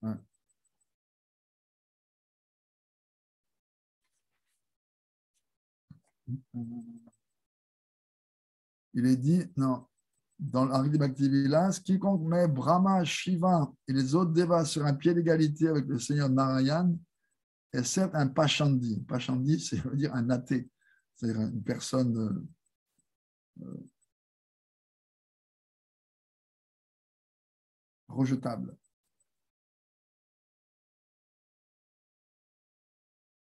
Ouais. Il est dit, non, dans l'Aridi Bhakti-Vilas, quiconque met Brahma, Shiva et les autres Devas sur un pied d'égalité avec le Seigneur Narayan est certes un Pachandi. Pachandi, c'est veut dire un athée, c'est-à-dire une personne rejetable.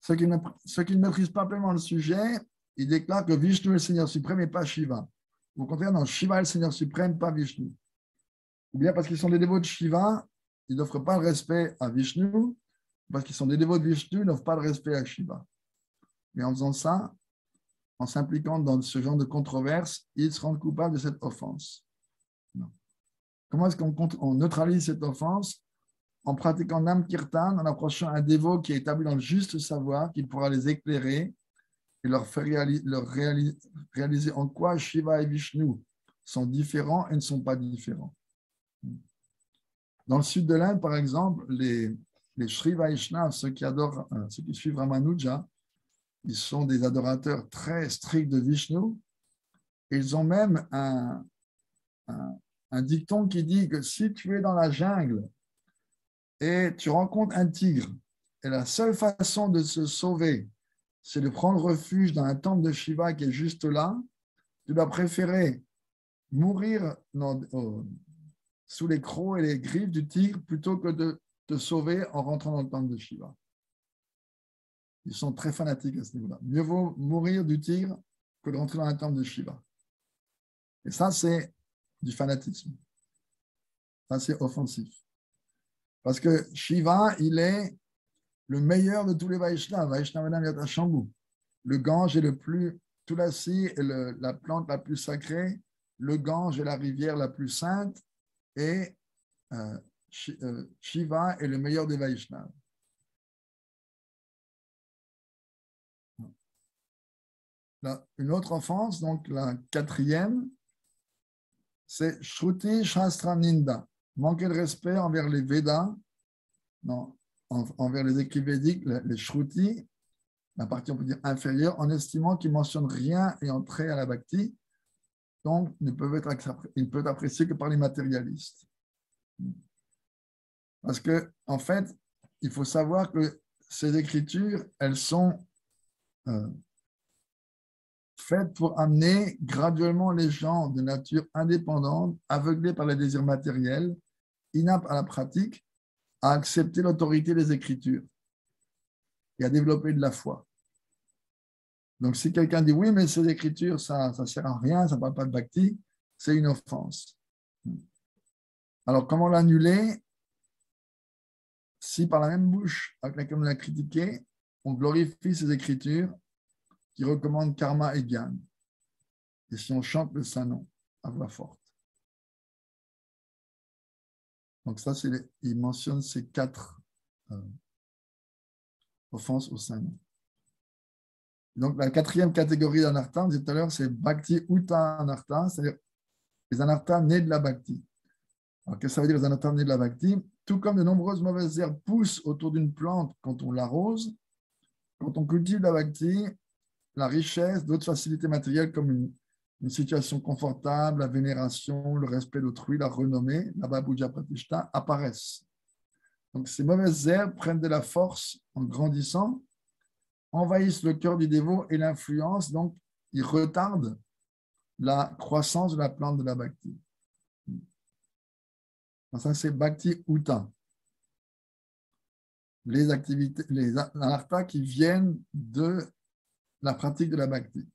Ceux qui ne maîtrisent pas pleinement le sujet, ils déclarent que Vishnu est le Seigneur suprême et pas Shiva. Au contraire, non, Shiva est le Seigneur suprême, pas Vishnu. Ou bien parce qu'ils sont des dévots de Shiva, ils n'offrent pas le respect à Vishnu, parce qu'ils sont des dévots de Vishnu, ils n'offrent pas le respect à Shiva. Mais en faisant ça, en s'impliquant dans ce genre de controverse, ils se rendent coupables de cette offense. Non. Comment est-ce qu'on neutralise cette offense? En pratiquant Nam Kirtan, en approchant un dévot qui est établi dans le juste savoir, qui pourra les éclairer et leur faire réaliser en quoi Shiva et Vishnu sont différents et ne sont pas différents. Dans le sud de l'Inde, par exemple, les Sri Vaishnavas, ceux qui suivent Ramanuja, ils sont des adorateurs très stricts de Vishnu. Et ils ont même un dicton qui dit que si tu es dans la jungle et tu rencontres un tigre, et la seule façon de se sauver, c'est de prendre refuge dans un temple de Shiva qui est juste là, tu dois préférer mourir sous les crocs et les griffes du tigre plutôt que de te sauver en rentrant dans le temple de Shiva. Ils sont très fanatiques à ce niveau-là. Mieux vaut mourir du tigre que de rentrer dans un temple de Shiva. Et ça, c'est du fanatisme. Ça, c'est offensif. Parce que Shiva, il est le meilleur de tous les Vaishnavas. Vaishnavanam Yata Shambhu. Le Gange est le plus, Tulasi est la plante la plus sacrée, le Gange est la rivière la plus sainte, et Shiva est le meilleur des Vaishnavas. Une autre offense, donc la quatrième, c'est Shruti Shastra Ninda, manquer de respect envers les Védas, envers les écrits védiques, les Shruti, la partie on peut dire inférieure, en estimant qu'ils ne mentionnent rien ayant trait à la bhakti, donc ils ne peuvent être appréciés que par les matérialistes. Parce que, en fait, il faut savoir que ces écritures, elles sont faites pour amener graduellement les gens de nature indépendante, aveuglés par les désirs matériels, inaptes à la pratique, à accepter l'autorité des Écritures et à développer de la foi. Donc, si quelqu'un dit oui, mais ces Écritures, ça ne sert à rien, ça ne parle pas de bhakti, c'est une offense. Alors, comment l'annuler si par la même bouche avec laquelle on l'a critiqué, on glorifie ces Écritures qui recommandent karma et gyan, et si on chante le Saint-Nom à voix forte. Donc ça, il mentionne ces 4 offenses au Saint-Nom. Donc la 4e catégorie d'anartha, on disait tout à l'heure, c'est bhakti uta anartha, c'est-à-dire les anarthas nés de la bhakti. Alors qu'est-ce que ça veut dire les anarthas nés de la bhakti? Tout comme de nombreuses mauvaises herbes poussent autour d'une plante quand on l'arrose, quand on cultive la bhakti, la richesse, d'autres facilités matérielles comme une situation confortable, la vénération, le respect d'autrui, la renommée, la babuja pratishta apparaissent. Donc, ces mauvaises herbes prennent de la force en grandissant, envahissent le cœur du dévot et l'influence, donc ils retardent la croissance de la plante de la bhakti. Donc, ça, c'est bhakti uta. Les activités, les anarthas qui viennent de la pratique de la bhakti.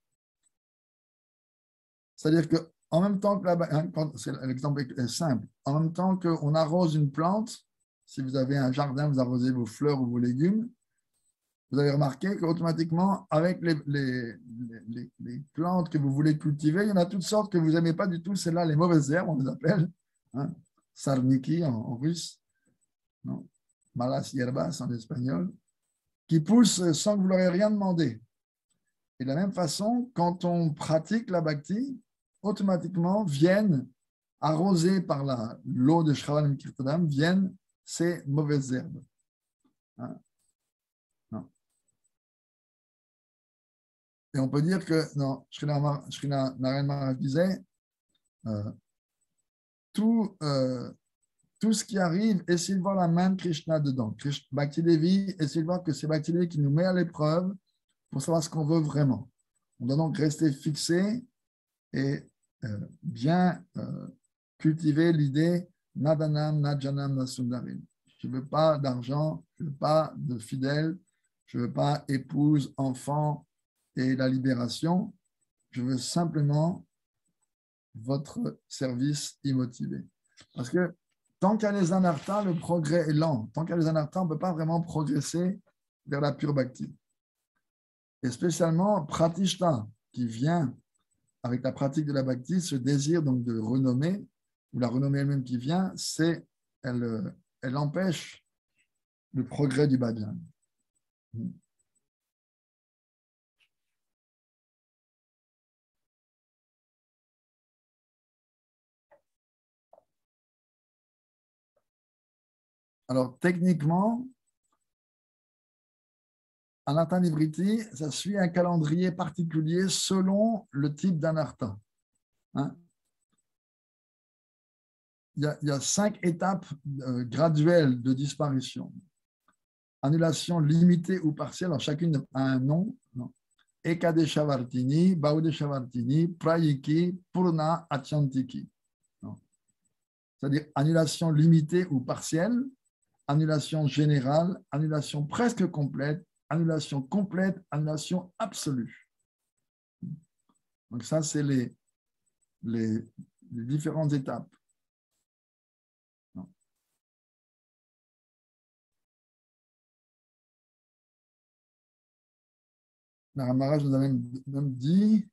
C'est-à-dire qu'en même temps que l'exemple est simple, en même temps qu'on arrose une plante, si vous avez un jardin, vous arrosez vos fleurs ou vos légumes, vous avez remarqué qu'automatiquement, avec les plantes que vous voulez cultiver, il y en a toutes sortes que vous n'aimez pas du tout. C'est là les mauvaises herbes, on les appelle, hein, sarniki en russe, non, malas hierbas en espagnol, qui poussent sans que vous leur ayez rien demandé. Et de la même façon, quand on pratique la bhakti, automatiquement viennent, arrosés par l'eau de Shravan Kirtanam, viennent ces mauvaises herbes. Hein? Non. Et on peut dire que, non, Srila Narayan Maharaj disait, tout ce qui arrive, essayez de voir la main de Krishna dedans. Bhakti Devi, essayez de voir que c'est Bhakti Devi qui nous met à l'épreuve pour savoir ce qu'on veut vraiment. On doit donc rester fixé et bien cultiver l'idée Nadanam, Najanam, Nasundarim. Je ne veux pas d'argent, je ne veux pas de fidèles, je ne veux pas épouse, enfant et la libération. Je veux simplement votre service immotivé. Parce que tant qu'il y a les anarthas, le progrès est lent. Tant qu'il y a les anarthas, on ne peut pas vraiment progresser vers la pure bhakti. Et spécialement, pratishta, qui vient avec la pratique de la bhakti, ce désir donc de renommée, ou la renommée elle-même qui vient, elle empêche le progrès du bhajan. Alors, techniquement, Anartha Nivriti, ça suit un calendrier particulier selon le type d'anartha. Hein? Il y a 5 étapes graduelles de disparition. Annulation limitée ou partielle, alors chacune a un nom. Ekadeshavartini, Baudeshavartini, Prayiki, Purna, Achantiki. C'est-à-dire annulation limitée ou partielle, annulation générale, annulation presque complète, annulation complète, annulation absolue. Donc ça, c'est les différentes étapes. La Ramaraj nous a même dit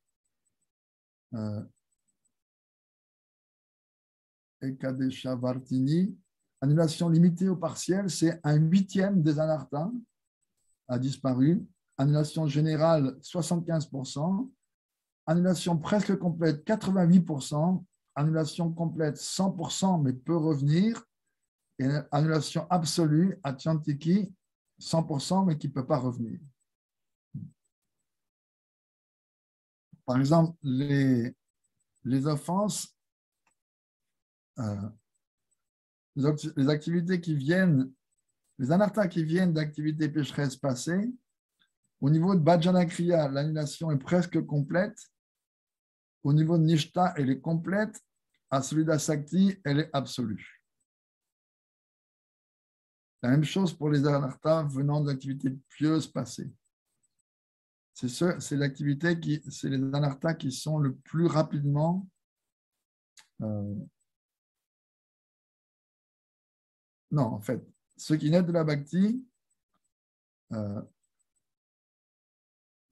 Ekadesha Vartini, annulation limitée ou partielle, c'est 1/8 des anarthas a disparu. Annulation générale, 75%. Annulation presque complète, 88%. Annulation complète, 100%, mais peut revenir. Et annulation absolue, Achantiki, 100%, mais qui ne peut pas revenir. Par exemple, les offenses, les activités qui viennent, les anarthas qui viennent d'activités pécheresses passées, au niveau de Bhajana Kriya, l'annulation est presque complète. Au niveau de Nishta, elle est complète. À celui d'Asakti, elle est absolue. La même chose pour les anarthas venant d'activités pieuses passées. C'est l'activité c'est les anarthas qui sont le plus rapidement non, en fait, ceux qui naissent de la bhakti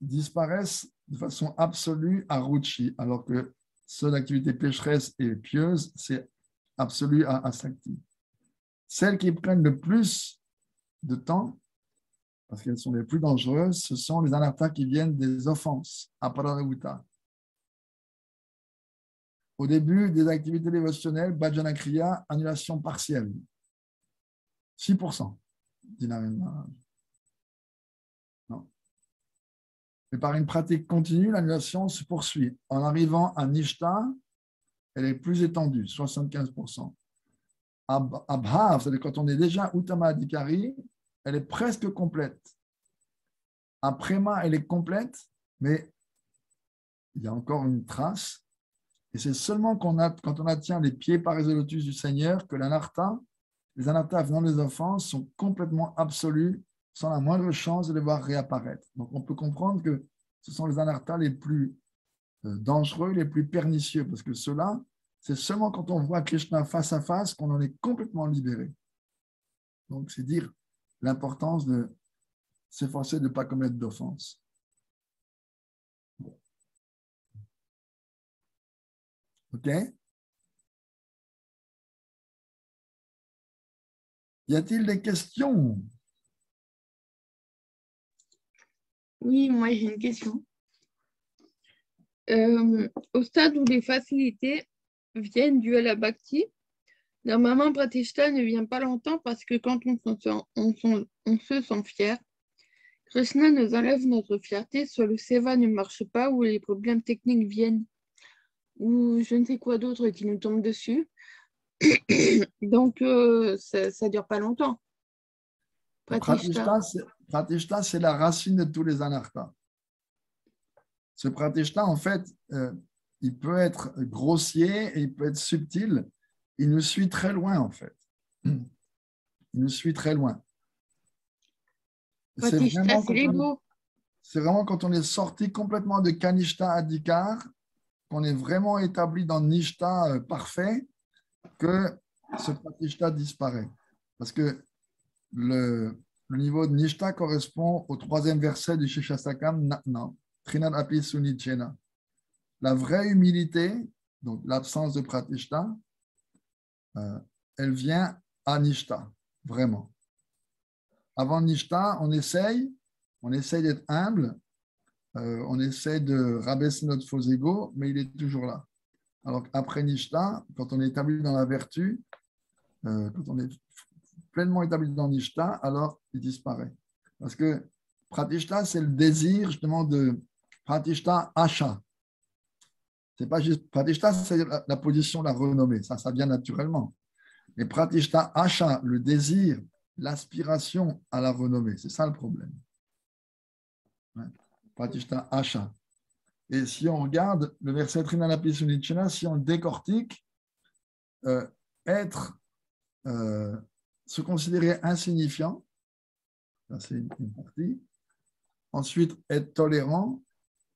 disparaissent de façon absolue à Ruchi, alors que ceux d'activité pécheresse et pieuse, c'est absolu à Sakti. Celles qui prennent le plus de temps, parce qu'elles sont les plus dangereuses, ce sont les anarthas qui viennent des offenses, aparavutta. Au début des activités dévotionnelles, Bhajana Kriya, annulation partielle. 6%, dit Narayan Maharaj. Non. Mais par une pratique continue, l'annulation se poursuit. En arrivant à Nishta, elle est plus étendue, 75%. Abhav, c'est-à-dire quand on est déjà Uttama Adhikari, elle est presque complète. Prema, elle est complète, mais il y a encore une trace. Et c'est seulement quand on attient les pieds par les lotus du Seigneur que les anarthas venant des offenses sont complètement absolus, sans la moindre chance de les voir réapparaître. Donc on peut comprendre que ce sont les anarthas les plus dangereux, les plus pernicieux, parce que ceux-là, c'est seulement quand on voit Krishna face à face qu'on en est complètement libéré. Donc c'est dire l'importance de s'efforcer de ne pas commettre d'offense. OK? Y a-t-il des questions? Oui, moi j'ai une question. Au stade où les facilités viennent dues à la bhakti, normalement Pratishta ne vient pas longtemps parce que quand on se sent fier, Krishna nous enlève notre fierté, soit le seva ne marche pas ou les problèmes techniques viennent ou je ne sais quoi d'autre qui nous tombe dessus. Donc, ça ne dure pas longtemps. Pratishta. Pratishta, c'est la racine de tous les anarthas. Ce pratishta, en fait, il peut être grossier et il peut être subtil. Il nous suit très loin, en fait. Il nous suit très loin. Pratishta, c'est l'ego. C'est vraiment quand on est sorti complètement de Kanishta Adhikar, qu'on est vraiment établi dans Nishta parfait, que ce pratishta disparaît. Parce que le niveau de Nishta correspond au 3e verset du Shishastakam, Trinad Api Sunichena. La vraie humilité, donc l'absence de pratishta, elle vient à Nishta, vraiment. Avant Nishta, on essaye d'être humble, on essaie de rabaisser notre faux ego, mais il est toujours là. Alors qu'après Nishta, quand on est établi dans la vertu, quand on est pleinement établi dans Nishta, alors il disparaît. Parce que Pratishta, c'est le désir justement de Pratishta Asha. C'est pas juste Pratishta, c'est la position, la renommée. Ça vient naturellement. Mais Pratishta Asha, le désir, l'aspiration à la renommée, c'est ça le problème. Pratishta Asha. Et si on regarde le verset Trinalapi Sunichena, si on le décortique, se considérer insignifiant, ça c'est une partie. Ensuite, être tolérant.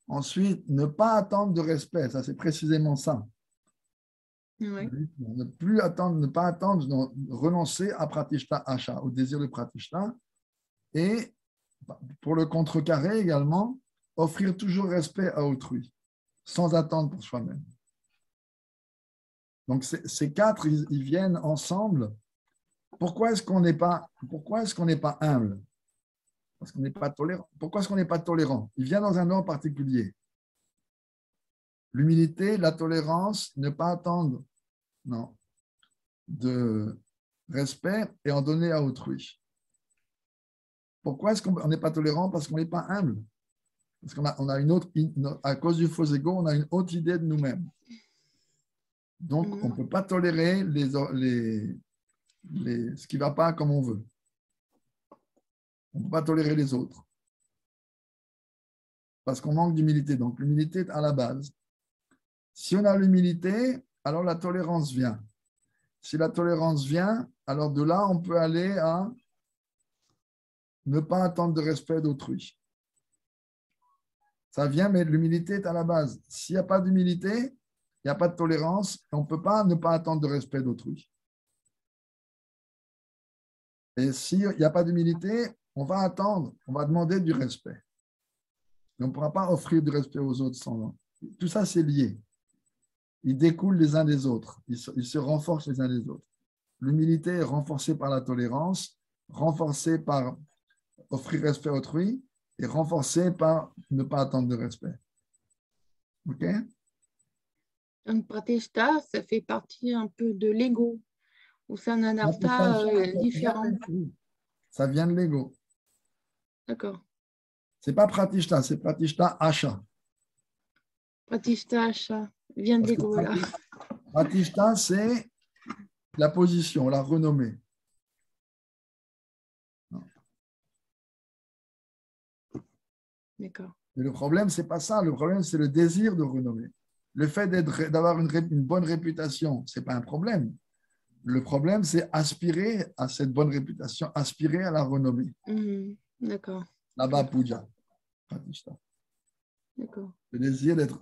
Ensuite, ne pas attendre de respect, ça c'est précisément ça. Oui. Ne pas attendre, renoncer à Pratishta Asha, au désir de Pratishta. Et pour le contrecarrer également, offrir toujours respect à autrui, sans attendre pour soi-même. Donc ces quatre, ils viennent ensemble. Pourquoi est-ce qu'on n'est pas humble? Parce qu'on n'est pas tolérant. Pourquoi est-ce qu'on n'est pas tolérant? Il vient dans un ordre particulier. L'humilité, la tolérance, ne pas attendre de respect et en donner à autrui. Pourquoi est-ce qu'on n'est pas tolérant? Parce qu'on n'est pas humble. Parce qu'on a une autre, à cause du faux ego, on a une haute idée de nous-mêmes. Donc, on ne peut pas tolérer ce qui ne va pas comme on veut. On ne peut pas tolérer les autres. Parce qu'on manque d'humilité. Donc, l'humilité est à la base. Si on a l'humilité, alors la tolérance vient. Si la tolérance vient, alors de là, on peut aller à ne pas attendre de respect d'autrui. Ça vient, mais l'humilité est à la base. S'il n'y a pas d'humilité, il n'y a pas de tolérance, et on ne peut pas ne pas attendre de respect d'autrui. Et s'il n'y a pas d'humilité, on va attendre, on va demander du respect. Et on ne pourra pas offrir du respect aux autres sans. Tout ça, c'est lié. Ils découlent les uns des autres. Ils se renforcent les uns des autres. L'humilité est renforcée par la tolérance, renforcée par offrir respect à autrui et renforcée par ne pas attendre de respect. OK? Un pratishta, ça fait partie un peu de l'ego, ou c'est un anartha différent. Ça vient de l'ego. D'accord. C'est pas pratishta, c'est pratishta asha. Pratishta asha vient de l'ego là. Pratishta, c'est la position, la renommée. D'accord. Mais le problème, ce n'est pas ça. Le problème, c'est le désir de renommée. Le fait d'avoir une bonne réputation, ce n'est pas un problème. Le problème, c'est aspirer à cette bonne réputation, aspirer à la renommée. D'accord. Là-bas, Puja, Pratishta. D'accord. Le désir d'être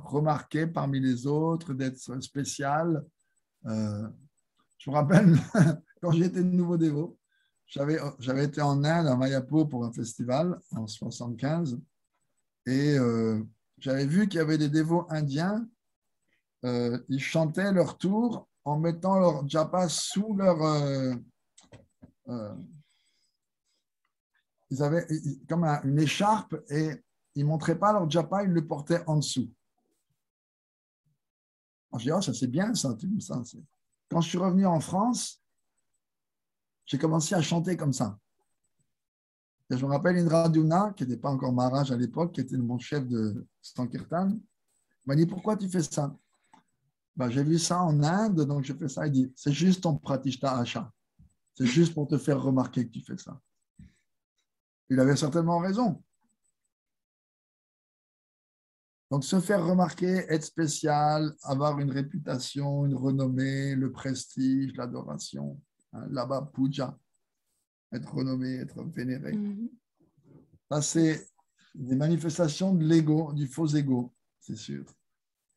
remarqué parmi les autres, d'être spécial. Je me rappelle, quand j'étais nouveau dévot, j'avais été en Inde, à Mayapur, pour un festival en 75. Et j'avais vu qu'il y avait des dévots indiens. Ils chantaient leur tour en mettant leur japa sous leur... ils avaient comme une écharpe et ils ne montraient pas leur japa, ils le portaient en dessous. Alors, je dis, oh, ça c'est bien ça. Quand je suis revenu en France, j'ai commencé à chanter comme ça. Et je me rappelle Indra Duna, qui n'était pas encore Maharaj à l'époque, qui était mon chef de Sankirtan, m'a dit, pourquoi tu fais ça? Ben, j'ai vu ça en Inde, donc je fais ça. Il dit, c'est juste ton pratishta asha. C'est juste pour te faire remarquer que tu fais ça. Il avait certainement raison. Donc, se faire remarquer, être spécial, avoir une réputation, une renommée, le prestige, l'adoration, hein, là-bas, puja, être renommé, être vénéré. Ça, c'est des manifestations de l'ego, du faux ego, c'est sûr.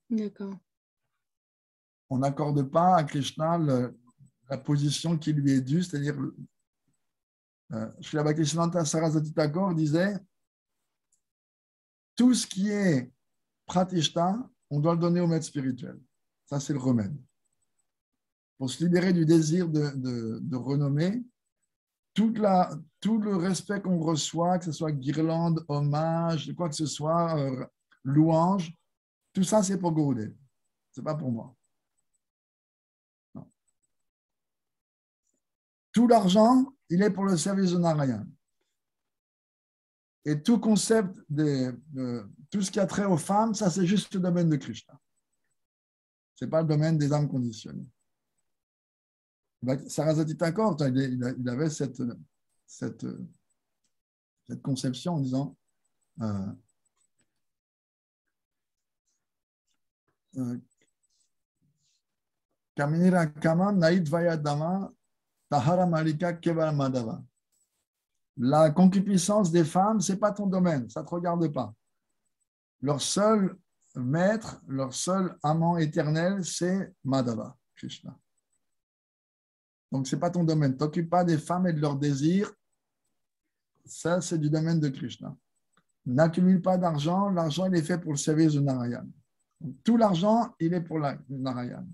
D'accord. On n'accorde pas à Krishna la position qui lui est due, c'est-à-dire, Srila Bhaktisiddhanta Saraswati Thakur disait, tout ce qui est pratishta, on doit le donner au maître spirituel. Ça, c'est le remède. Pour se libérer du désir de renommée, tout le respect qu'on reçoit, que ce soit guirlande, hommage, quoi que ce soit, louange, tout ça, c'est pour Gurudev. Ce n'est pas pour moi. Non. Tout l'argent, il est pour le service de Narayan. Et tout concept, tout ce qui a trait aux femmes, ça, c'est juste le domaine de Krishna. Ce n'est pas le domaine des âmes conditionnées. Saraswati Thakur, il avait cette conception en disant Kaminira Kama Naidvaya Dama Tahara Malika Keval Madava. La concupiscence des femmes, ce n'est pas ton domaine, ça ne te regarde pas. Leur seul maître, leur seul amant éternel, c'est Madhava, Krishna. Donc, ce n'est pas ton domaine. Ne t'occupe pas des femmes et de leurs désirs. Ça, c'est du domaine de Krishna. N'accumule pas d'argent. L'argent, il est fait pour le service de Narayan. Donc, tout l'argent, il est pour Narayan.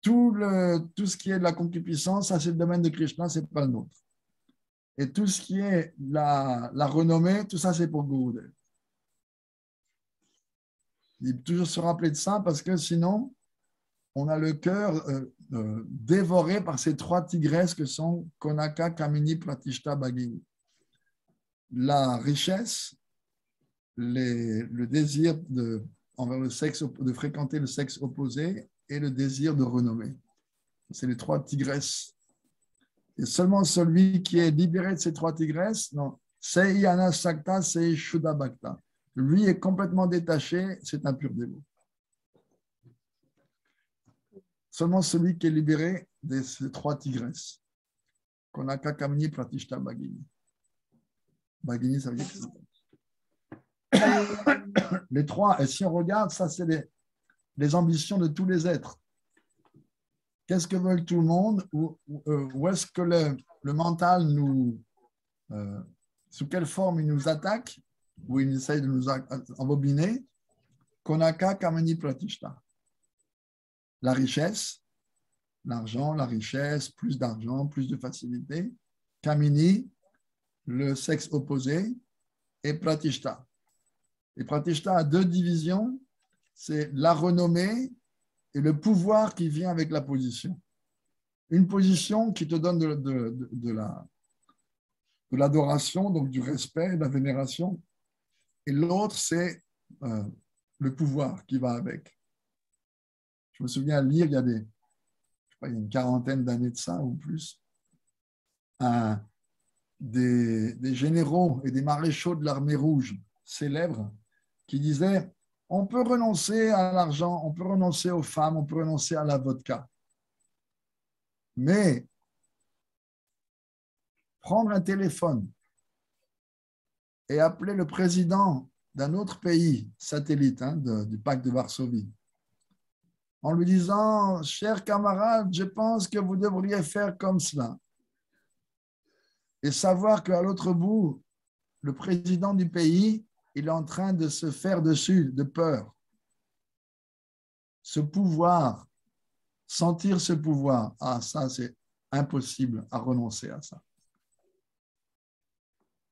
Tout ce qui est de la concupiscence, ça, c'est le domaine de Krishna, ce n'est pas le nôtre. Et tout ce qui est la renommée, tout ça, c'est pour Gurudev. Il faut toujours se rappeler de ça parce que sinon, on a le cœur dévoré par ces trois tigresses que sont Konaka, Kamini, Pratishta, Bhagini. La richesse, le désir envers le sexe, de fréquenter le sexe opposé et le désir de renommée. C'est les trois tigresses. Et seulement celui qui est libéré de ces trois tigresses, non, c'est Yana Sakta, c'est Shuddha Bhakta. Lui est complètement détaché, c'est un pur dévot. Seulement celui qui est libéré de ces trois tigresses. Konaka, Kamini, Pratishta, Bhagini. Bhagini, ça veut dire que les trois, et si on regarde, ça c'est les ambitions de tous les êtres. Qu'est-ce que veut tout le monde? Où est-ce que le mental sous quelle forme il nous attaque? Où il essaye de nous embobiner? Konaka, Kamini, Pratishta. La richesse, l'argent, la richesse, plus d'argent, plus de facilité. Kamini, le sexe opposé, et Pratishta. Et Pratishta a deux divisions, c'est la renommée et le pouvoir qui vient avec la position. Une position qui te donne de l'adoration, donc du respect, de la vénération, et l'autre, c'est le pouvoir qui va avec. Je me souviens lire, il y a je pas, il y a une quarantaine d'années de ça ou plus, des généraux et des maréchaux de l'armée rouge célèbres qui disaient on peut renoncer à l'argent, on peut renoncer aux femmes, on peut renoncer à la vodka. Mais prendre un téléphone et appeler le président d'un autre pays satellite du pacte de Varsovie en lui disant « Cher camarade, je pense que vous devriez faire comme cela » et savoir qu'à l'autre bout, le président du pays, il est en train de se faire dessus de peur. Ce pouvoir, sentir ce pouvoir, ça c'est impossible à renoncer à ça.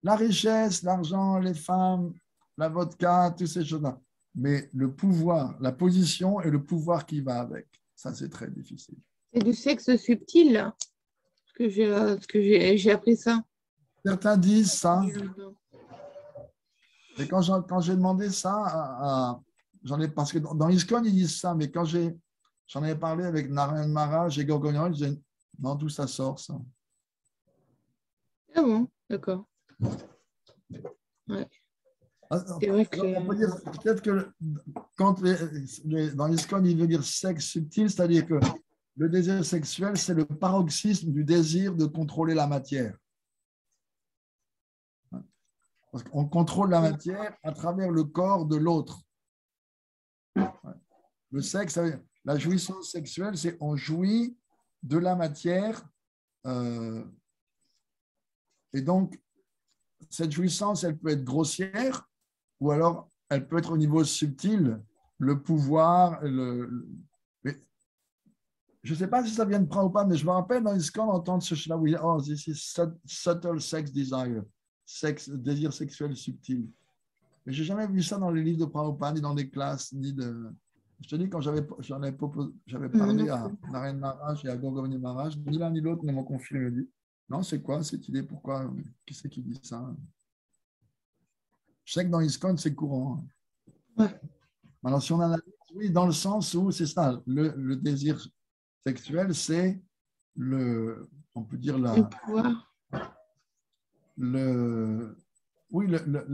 La richesse, l'argent, les femmes, la vodka, toutes ces choses-là. Mais le pouvoir, la position et le pouvoir qui va avec, ça c'est très difficile. C'est du sexe subtil, là. Parce que j'ai appris ça. Certains disent ça. Et quand j'ai demandé ça, parce que dans l'ISKCON, ils disent ça, mais quand j'en avais parlé avec Narayan Maharaj et Gorgoniola, ils disaient non, d'où ça sort, ça. Ah bon, d'accord. Ouais. C'est vrai que... On peut dire peut-être que quand dans l'ISKCON, il veut dire sexe subtil, c'est-à-dire que le désir sexuel, c'est le paroxysme du désir de contrôler la matière. Parce qu'on contrôle la matière à travers le corps de l'autre. Le sexe, la jouissance sexuelle, c'est on jouit de la matière. Et donc, cette jouissance, elle peut être grossière ou alors elle peut être au niveau subtil, le pouvoir. Mais je ne sais pas si ça vient de Prabhupada ou pas, mais je me rappelle dans l'ISKCON d'entendre ce chant-là où il dit « Oh, this is subtle sex desire ». Désir sexuel subtil. Mais je n'ai jamais vu ça dans les livres de Prabhupada, ni dans les classes, ni de... Je te dis, quand j'avais parlé à Narayan Maharaj et à Gorgoni Maharaj, ni l'un ni l'autre ne m'ont confirmé. Non, c'est quoi cette idée? Pourquoi? Qui c'est qui dit ça? Je sais que dans l'ISKCON, c'est courant. Ouais. Alors, si on analyse, oui, dans le sens où c'est ça, le désir sexuel, c'est on peut dire le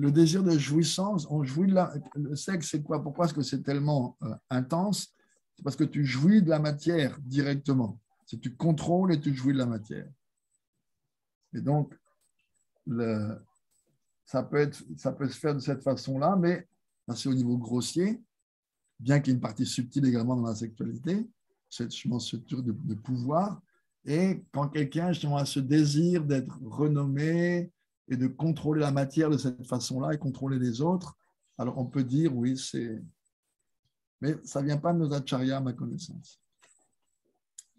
désir de jouissance. On jouit le sexe, c'est quoi? Pourquoi est-ce que c'est tellement intense? C'est parce que tu jouis de la matière directement. C'est tu contrôles et tu jouis de la matière. Et donc, ça peut se faire de cette façon-là, mais c'est au niveau grossier, bien qu'il y ait une partie subtile également dans la sexualité, cette structure de pouvoir. Et quand quelqu'un justement a ce désir d'être renommé et de contrôler la matière de cette façon-là et contrôler les autres, alors on peut dire oui, c'est... Mais ça ne vient pas de nos acharyas, à ma connaissance.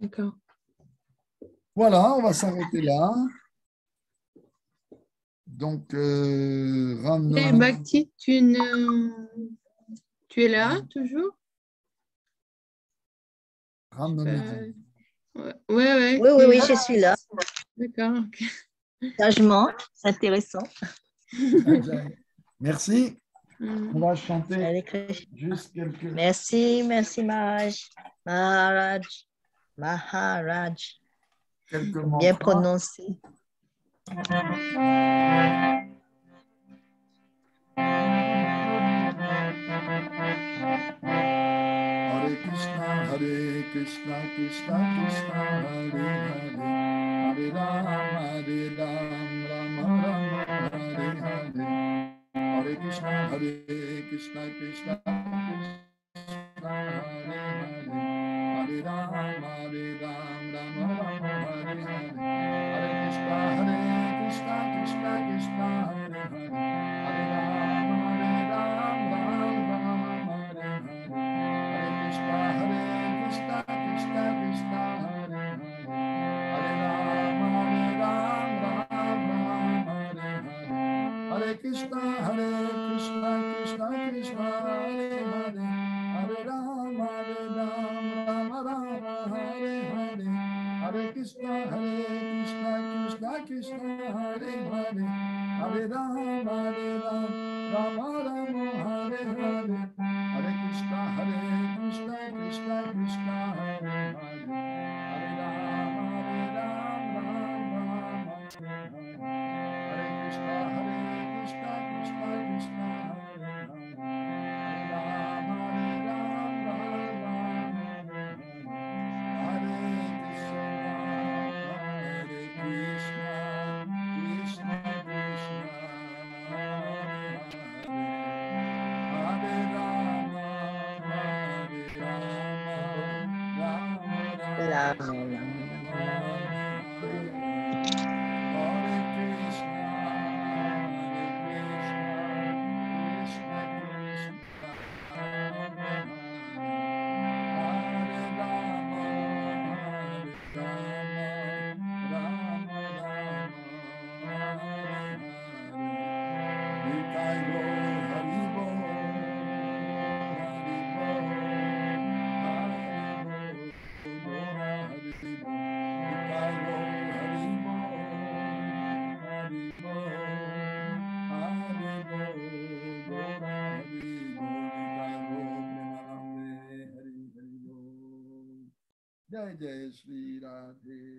D'accord. Voilà, on va s'arrêter là. Donc, Bhakti, tu es là toujours? Ouais. Oui, je suis là. D'accord. Sagement, c'est intéressant. Merci. On va chanter juste quelques... Merci Maharaj. Quelques bien prononcé. Hare Krishna, Krishna Krishna, Hare Hare, Hare Ram, Rama Rama, Hare Hare, Hare Krishna, Krishna Krishna, Hare Hare, Hare Ram, Rama Rama, Hare Hare, Hare Krishna, Krishna Krishna, Hare Hare, Hare Ram, Hare Krishna, Krishna Krishna, Hare Hare, Hare Rama, Rama Rama, Hare Hare, Hare Krishna, Krishna Krishna, Hare Hare, Hare Rama, Rama Rama, Hare Hare, Hare Krishna, Krishna Krishna, Hare Hare, Hare Jai Jai Shri Radhe